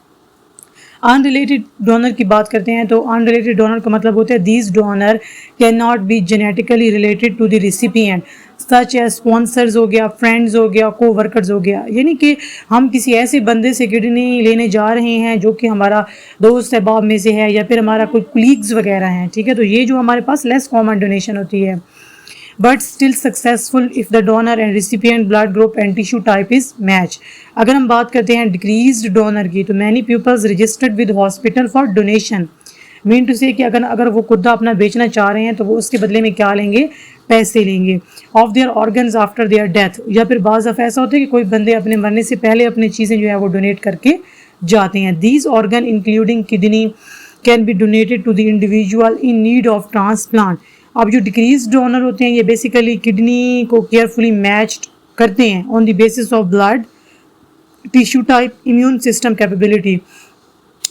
Unrelated donor की बात करते हैं तो अनरिलेटेड डोनर का मतलब होता है these donor can not be genetically related to the recipient such as sponsors हो गया, फ्रेंड्स हो गया, को वर्कर्स हो गया। यानी कि हम किसी ऐसे बंदे से किडनी लेने जा रहे हैं जो कि हमारा दोस्त अहबाब में से है या फिर हमारा कोई कुलीग्स वगैरह हैं, ठीक है, तो ये जो हमारे पास लेस कॉमन डोनेशन होती है but still successful if the donor and recipient blood group and tissue type is match. अगर हम बात करते हैं डिक्रीज्ड डोनर की तो many peoples registered with hospital for donation, mean to say कि अगर वो गुर्दा अपना बेचना चाह रहे हैं तो वो उसके बदले में क्या लेंगे, पैसे लेंगे of their organs after their death. या फिर बाज़ दफ़ा ऐसा होता है कि कोई बंदे अपने मरने से पहले अपनी चीज़ें जो है वो डोनेट करके जाते हैं। These organ including kidney can be donated to the individual in need of transplant. अब जो डिक्रीज डोनर होते हैं ये बेसिकली किडनी को केयरफुली मैच्ड करते हैं on the basis of blood, tissue type, immune system capability.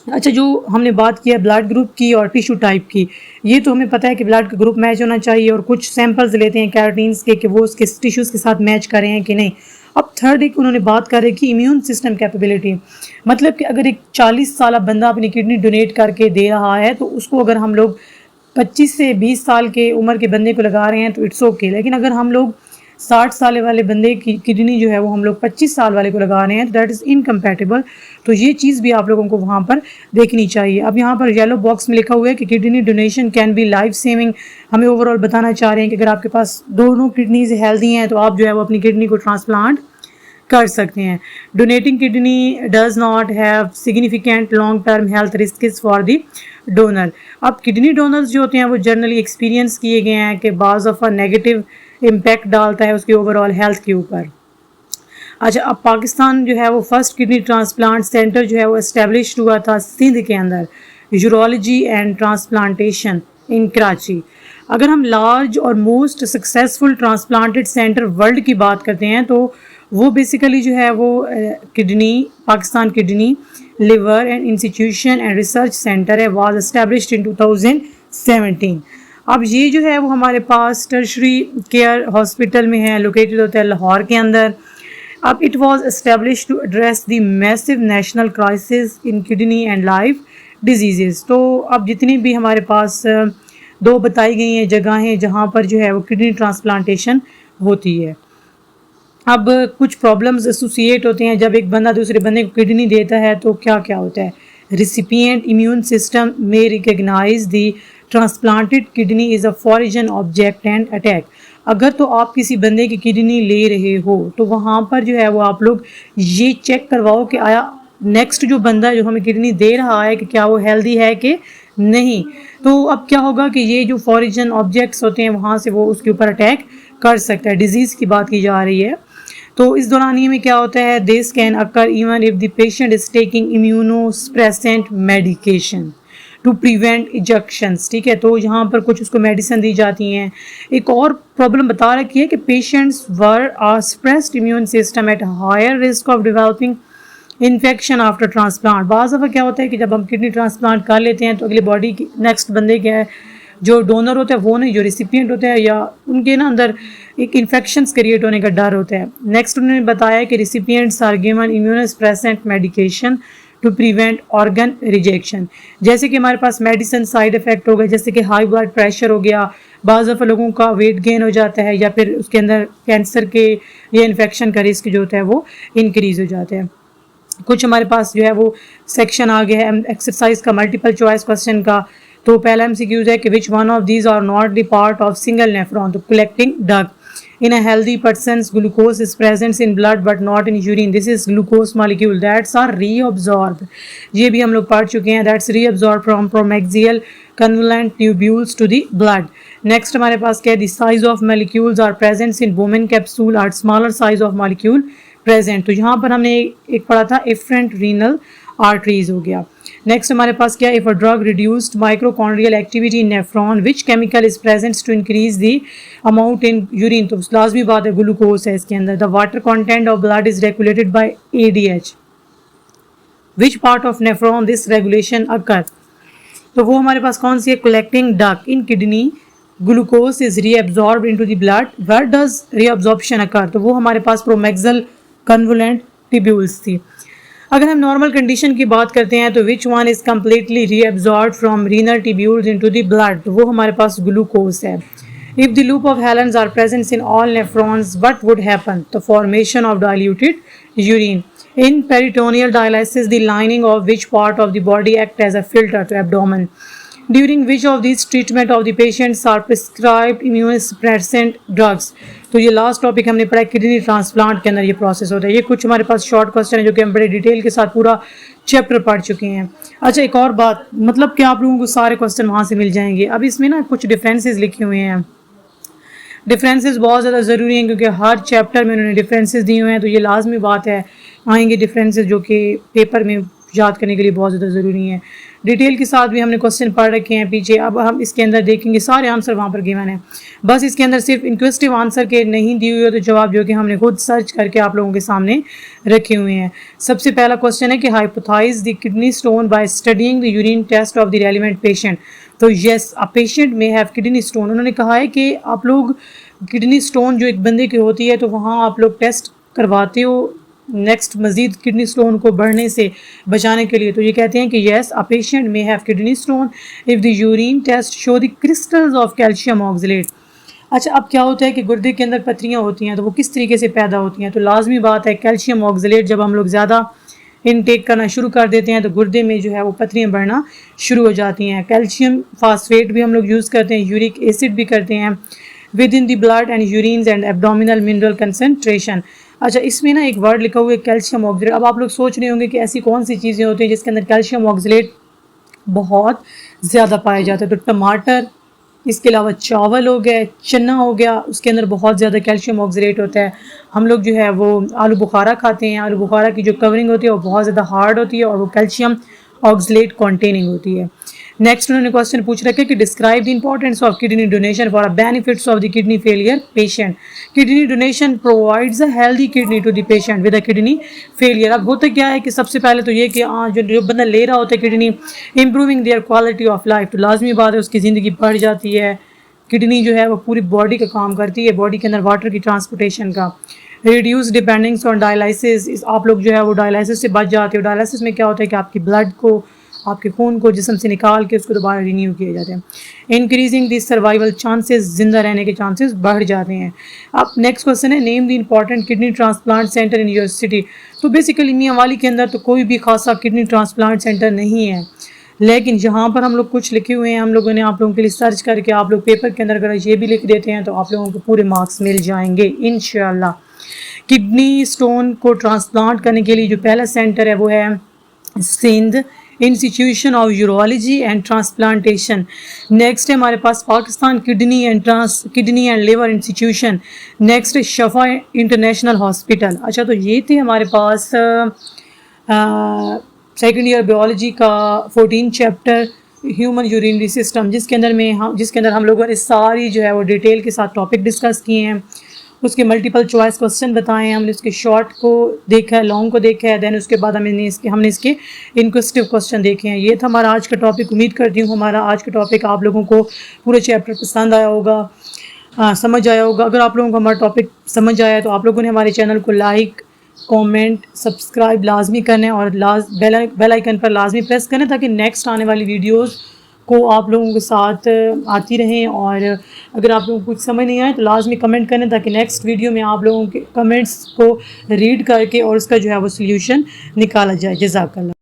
अच्छा, जो हमने बात किया ब्लड ग्रुप की और टिश्यू टाइप की, ये तो हमें पता है कि ब्लड का ग्रुप मैच होना चाहिए और कुछ सैंपल्स लेते हैं कैरोटीन्स के कि वो उसके टिश्यूज़ के साथ मैच कर रहे हैं कि नहीं। अब थर्ड एक उन्होंने बात कर रही कि इम्यून सिस्टम कैपेबिलिटी, मतलब कि अगर एक 40 साल बंदा अपनी किडनी डोनेट करके दे रहा है तो उसको अगर हम लोग 25 से 20 साल के उम्र के बंदे को लगा रहे हैं तो इट्स ओके, लेकिन अगर हम लोग 60 साल वाले बंदे की किडनी जो है वो हम लोग 25 साल वाले को लगा रहे हैं तो दैट इज़ इनकम्पैटिबल। तो ये चीज़ भी आप लोगों को वहाँ पर देखनी चाहिए। अब यहाँ पर येलो बॉक्स में लिखा हुआ है कि kidney donation can be life saving. हमें ओवरऑल बताना चाह रहे हैं कि अगर आपके पास दोनों किडनीज हेल्दी हैं तो आप जो है वो अपनी किडनी को ट्रांसप्लांट कर सकते हैं। Donating kidney does not have significant long term health risk for the donor. अब किडनी डोनर्स जो होते हैं वो जनरली एक्सपीरियंस किए गए हैं कि बाज़ ऑफ नेगेटिव इम्पैक्ट डालता है उसकी ओवरऑल हेल्थ के ऊपर। अच्छा, अब पाकिस्तान जो है वो फर्स्ट किडनी ट्रांसप्लांट सेंटर जो है वो इस्टेब्लिश हुआ था सिंध के अंदर, यूरोलॉजी एंड ट्रांसप्लांटेशन इन कराची। अगर हम लार्ज और most successful transplanted centre world की बात करते हैं तो वो बेसिकली जो है वो kidney, Pakistan kidney liver and institution and research centre है, वाज एस्टेब्लिश्ड इन 2017। अब ये जो है वो हमारे पास टर्शरी केयर हॉस्पिटल में है, लोकेटेड होता है लाहौर के अंदर। अब it was established to address the massive national crisis in kidney and liver disease. तो अब जितनी भी हमारे पास दो बताई गई हैं जगहें जहाँ पर जो है वो किडनी ट्रांसप्लांटेशन होती है। अब कुछ प्रॉब्लम्स एसोसिएट होते हैं जब एक बंदा दूसरे बंदे को किडनी देता है तो क्या क्या होता है। रिसिपिएंट इम्यून सिस्टम में recognise the transplanted kidney is a foreign object and attack. अगर तो आप किसी बंदे की किडनी ले रहे हो तो वहाँ पर जो है वो आप लोग ये चेक करवाओ कि आया नेक्स्ट जो बंदा जो हमें किडनी दे रहा है कि क्या वो हेल्दी है कि नहीं। तो अब क्या होगा कि ये जो फॉरिजन ऑब्जेक्ट्स होते हैं वहाँ से वो उसके ऊपर अटैक कर सकता है। डिजीज़ की बात की जा रही है। तो इस दौरानिए में क्या होता है, this can occur even if the patient is taking immunosuppressant medication to prevent rejections. ठीक है, तो यहाँ पर कुछ उसको मेडिसिन दी जाती हैं। एक और प्रॉब्लम बता रखी है कि patients were are suppressed immune system at higher risk of developing infection after transplant. बाज़ दफ़ा क्या होता है कि जब हम किडनी ट्रांसप्लांट कर लेते हैं तो अगले बॉडी की नेक्स्ट बंदे क्या है जो डोनर होता है वो नहीं, जो रिसिपिएंट होता है या उनके ना अंदर एक इन्फेक्शंस क्रिएट होने का डर होता है। नेक्स्ट उन्होंने बताया कि recipients are given immunosuppressant medication to prevent organ rejection. जैसे कि हमारे पास मेडिसिन साइड इफ़ेक्ट हो गए, जैसे कि हाई ब्लड प्रेशर हो गया, बाज़ दफ़ा लोगों का वेट गेन हो जाता है या फिर उसके अंदर कैंसर के या इन्फेक्शन का रिस्क जो होता है वो इंक्रीज़ हो जाता है। कुछ हमारे पास जो है वो सेक्शन आ गया है एक्सरसाइज का, मल्टीपल चॉइस क्वेश्चन का। तो पहला MCQ है कि which one of these are not the part of single nephron, तो collecting duct. In a healthy person's glucose is present in blood but not in urine. This is glucose molecule that's are reabsorbed. ये भी हम लोग पढ़ चुके हैं। That's reabsorbed from promaxial convoluent tubules to the blood. Next हमारे पास क्या है, the size of molecules are present in Bowman capsule are smaller size of molecule present. तो यहाँ पर हमने एक पढ़ा था efferent renal arteries हो गया। नेक्स्ट हमारे पास क्या, if a drug reduced mitochondrial activity in nephron which chemical is present to increase the amount in urine. तो लाजमी बात है ग्लूकोज है इसके अंदर। The water content of blood is regulated by ADH। Which part of nephron this regulation occur, तो वो हमारे पास कौन सी है, collecting duct. In kidney glucose is reabsorbed into the blood, where does reabsorption occur, तो वो हमारे पास प्रोमैक्सल कन्वोलेंट ट्यूब्यूल्स थी। अगर हम नॉर्मल कंडीशन की बात करते हैं तो which one is completely reabsorbed from renal tubules into the blood, तो वो हमारे पास ग्लूकोज है। इफ द लूप ऑफ हेलेंस are present in all nephrons what would happen, the formation of diluted urine. In peritoneal dialysis, the lining of which part of the body act as a filter to abdomen? During which of these treatment of the patients are prescribed immunosuppressant drugs? तो ये last topic हमने पढ़ा kidney transplant के अंदर ये process होता है। ये कुछ हमारे पास शॉर्ट क्वेश्चन है जो कि हम बड़े डिटेल के साथ पूरा चैप्टर पढ़ चुके हैं। अच्छा, एक और बात, मतलब कि आप लोगों को सारे क्वेश्चन वहाँ से मिल जाएंगे। अब इसमें ना कुछ डिफरेंसेस लिखे हुए हैं। डिफरेंसेस बहुत ज़्यादा ज़रूरी हैं क्योंकि हर चैप्टर में उन्होंने डिफरेंसेस दिए हुए हैं, तो ये लाजमी बात है आएंगे डिफरेंसेस जो कि पेपर में याद करने के लिए बहुत ज़्यादा ज़रूरी हैं। डिटेल के साथ भी हमने क्वेश्चन पढ़ रखे हैं पीछे। अब हम इसके अंदर देखेंगे सारे आंसर वहाँ पर गिवन है, बस इसके अंदर सिर्फ इंक्वेस्टिव आंसर के नहीं दिए हुए तो जवाब जो कि हमने खुद सर्च करके आप लोगों के सामने रखे हुए हैं। सबसे पहला क्वेश्चन है कि hypothesise the kidney stone by studying the urine test of the relevant patient. तो yes, a patient may have kidney stone. उन्होंने कहा है कि आप लोग किडनी स्टोन जो एक बंदे की होती है तो वहाँ आप लोग टेस्ट करवाते हो नेक्स्ट मजीद किडनी स्टोन को बढ़ने से बचाने के लिए। तो ये कहते हैं कि yes, a patient may have kidney stone if the urine test show the crystals of calcium oxalate. अच्छा, अब क्या होता है कि गुर्दे के अंदर पथरियाँ होती हैं तो वो किस तरीके से पैदा होती हैं? तो लाजमी बात है कैल्शियम ऑक्सलेट जब हम लोग ज़्यादा इनटेक करना शुरू कर देते हैं तो गुर्दे में जो है वो पथरियाँ बढ़ना शुरू हो जाती हैं। कैल्शियम फास्फेट भी हम लोग यूज़ करते हैं, यूरिक एसिड भी करते हैं within the blood and urines and abdominal mineral concentration. अच्छा, इसमें ना एक वर्ड लिखा हुआ है कैल्शियम ऑक्सलेट। अब आप लोग सोच रहे होंगे कि ऐसी कौन सी चीज़ें होती हैं जिसके अंदर कैल्शियम ऑक्सलेट बहुत ज़्यादा पाया जाता है। तो टमाटर, इसके अलावा चावल हो गया, चना हो गया, उसके अंदर बहुत ज़्यादा कैल्शियम ऑक्सलेट होता है। हम लोग जो है वो आलू बुखारा खाते हैं, आलू बुखारा की जो कवरिंग होती है वो बहुत ज़्यादा हार्ड होती है और वो कैल्शियम ऑक्सलेट कॉन्टेनिंग होती है। नेक्स्ट उन्होंने क्वेश्चन पूछ रखा है कि describe the importance of kidney donation for benefits of the kidney failure patient. Kidney donation provides a healthy kidney to the patient with a kidney failure. अब होता क्या है कि सबसे पहले तो ये कि जो बंदा ले रहा होता है kidney, improving there quality of life, तो लाजमी बात है उसकी ज़िंदगी बढ़ जाती है। किडनी जो है वो पूरी बॉडी का काम करती है, बॉडी के अंदर वाटर की ट्रांसपोर्टेशन का। रिड्यूस डिपेंडेंस ऑन डायलिसिस, आप लोग जो है वो डायलिसिस से बच जाते हो। डायलिसिस में क्या होता है कि आपकी ब्लड को, आपके खून को जिस्म से निकाल के उसको दोबारा रिन्यू किए जाते हैं। इंक्रीजिंग दी सर्वाइवल चांसेस, जिंदा रहने के चांसेस बढ़ जाते हैं। अब नेक्स्ट क्वेश्चन है name the important kidney transplant centre in your city. तो बेसिकली मियाँ वाली के अंदर तो कोई भी खासा किडनी ट्रांसप्लांट सेंटर नहीं है, लेकिन यहाँ पर हम लोग कुछ लिखे हुए हैं, हम लोगों ने आप लोगों के लिए सर्च करके आप लोग पेपर के अंदर अगर ये भी लिख देते हैं तो आप लोगों को पूरे मार्क्स मिल जाएंगे इंशाल्लाह। किडनी स्टोन को ट्रांसप्लांट करने के लिए जो पहला सेंटर है वो है Sindh institution of urology and transplantation. Next है हमारे पास Pakistan kidney and liver institution. Next है शफा इंटरनेशनल हॉस्पिटल। अच्छा, तो ये थे हमारे पास सेकेंड ईयर बायोलॉजी का 14 चैप्टर ह्यूमन यूरिनरी सिस्टम, जिसके अंदर हम लोगों ने सारी जो है वो डिटेल के साथ टॉपिक डिस्कस किए हैं। उसके मल्टीपल चॉइस क्वेश्चन बताए हैं, हमने उसके शॉर्ट को देखा है, लॉन्ग को देखा है, देन उसके बाद हमने इसके इंक्वेस्टिव क्वेश्चन देखे हैं। ये था हमारा आज का टॉपिक। उम्मीद करती हूँ हमारा आज का टॉपिक आप लोगों को पूरे चैप्टर पसंद आया होगा, समझ आया होगा। अगर आप लोगों को हमारा टॉपिक समझ आया तो आप लोगों ने हमारे चैनल को लाइक, कमेंट, सब्सक्राइब लाजमी करने और बेल आइकन पर लाजमी प्रेस करें ताकि नेक्स्ट आने वाली वीडियोस को आप लोगों के साथ आती रहें। और अगर आप लोगों को कुछ समझ नहीं आए तो लाजमी कमेंट करें ताकि नेक्स्ट वीडियो में आप लोगों के कमेंट्स को रीड करके और उसका जो है वो सल्यूशन निकाला जाए। जज़ाकल्लाह।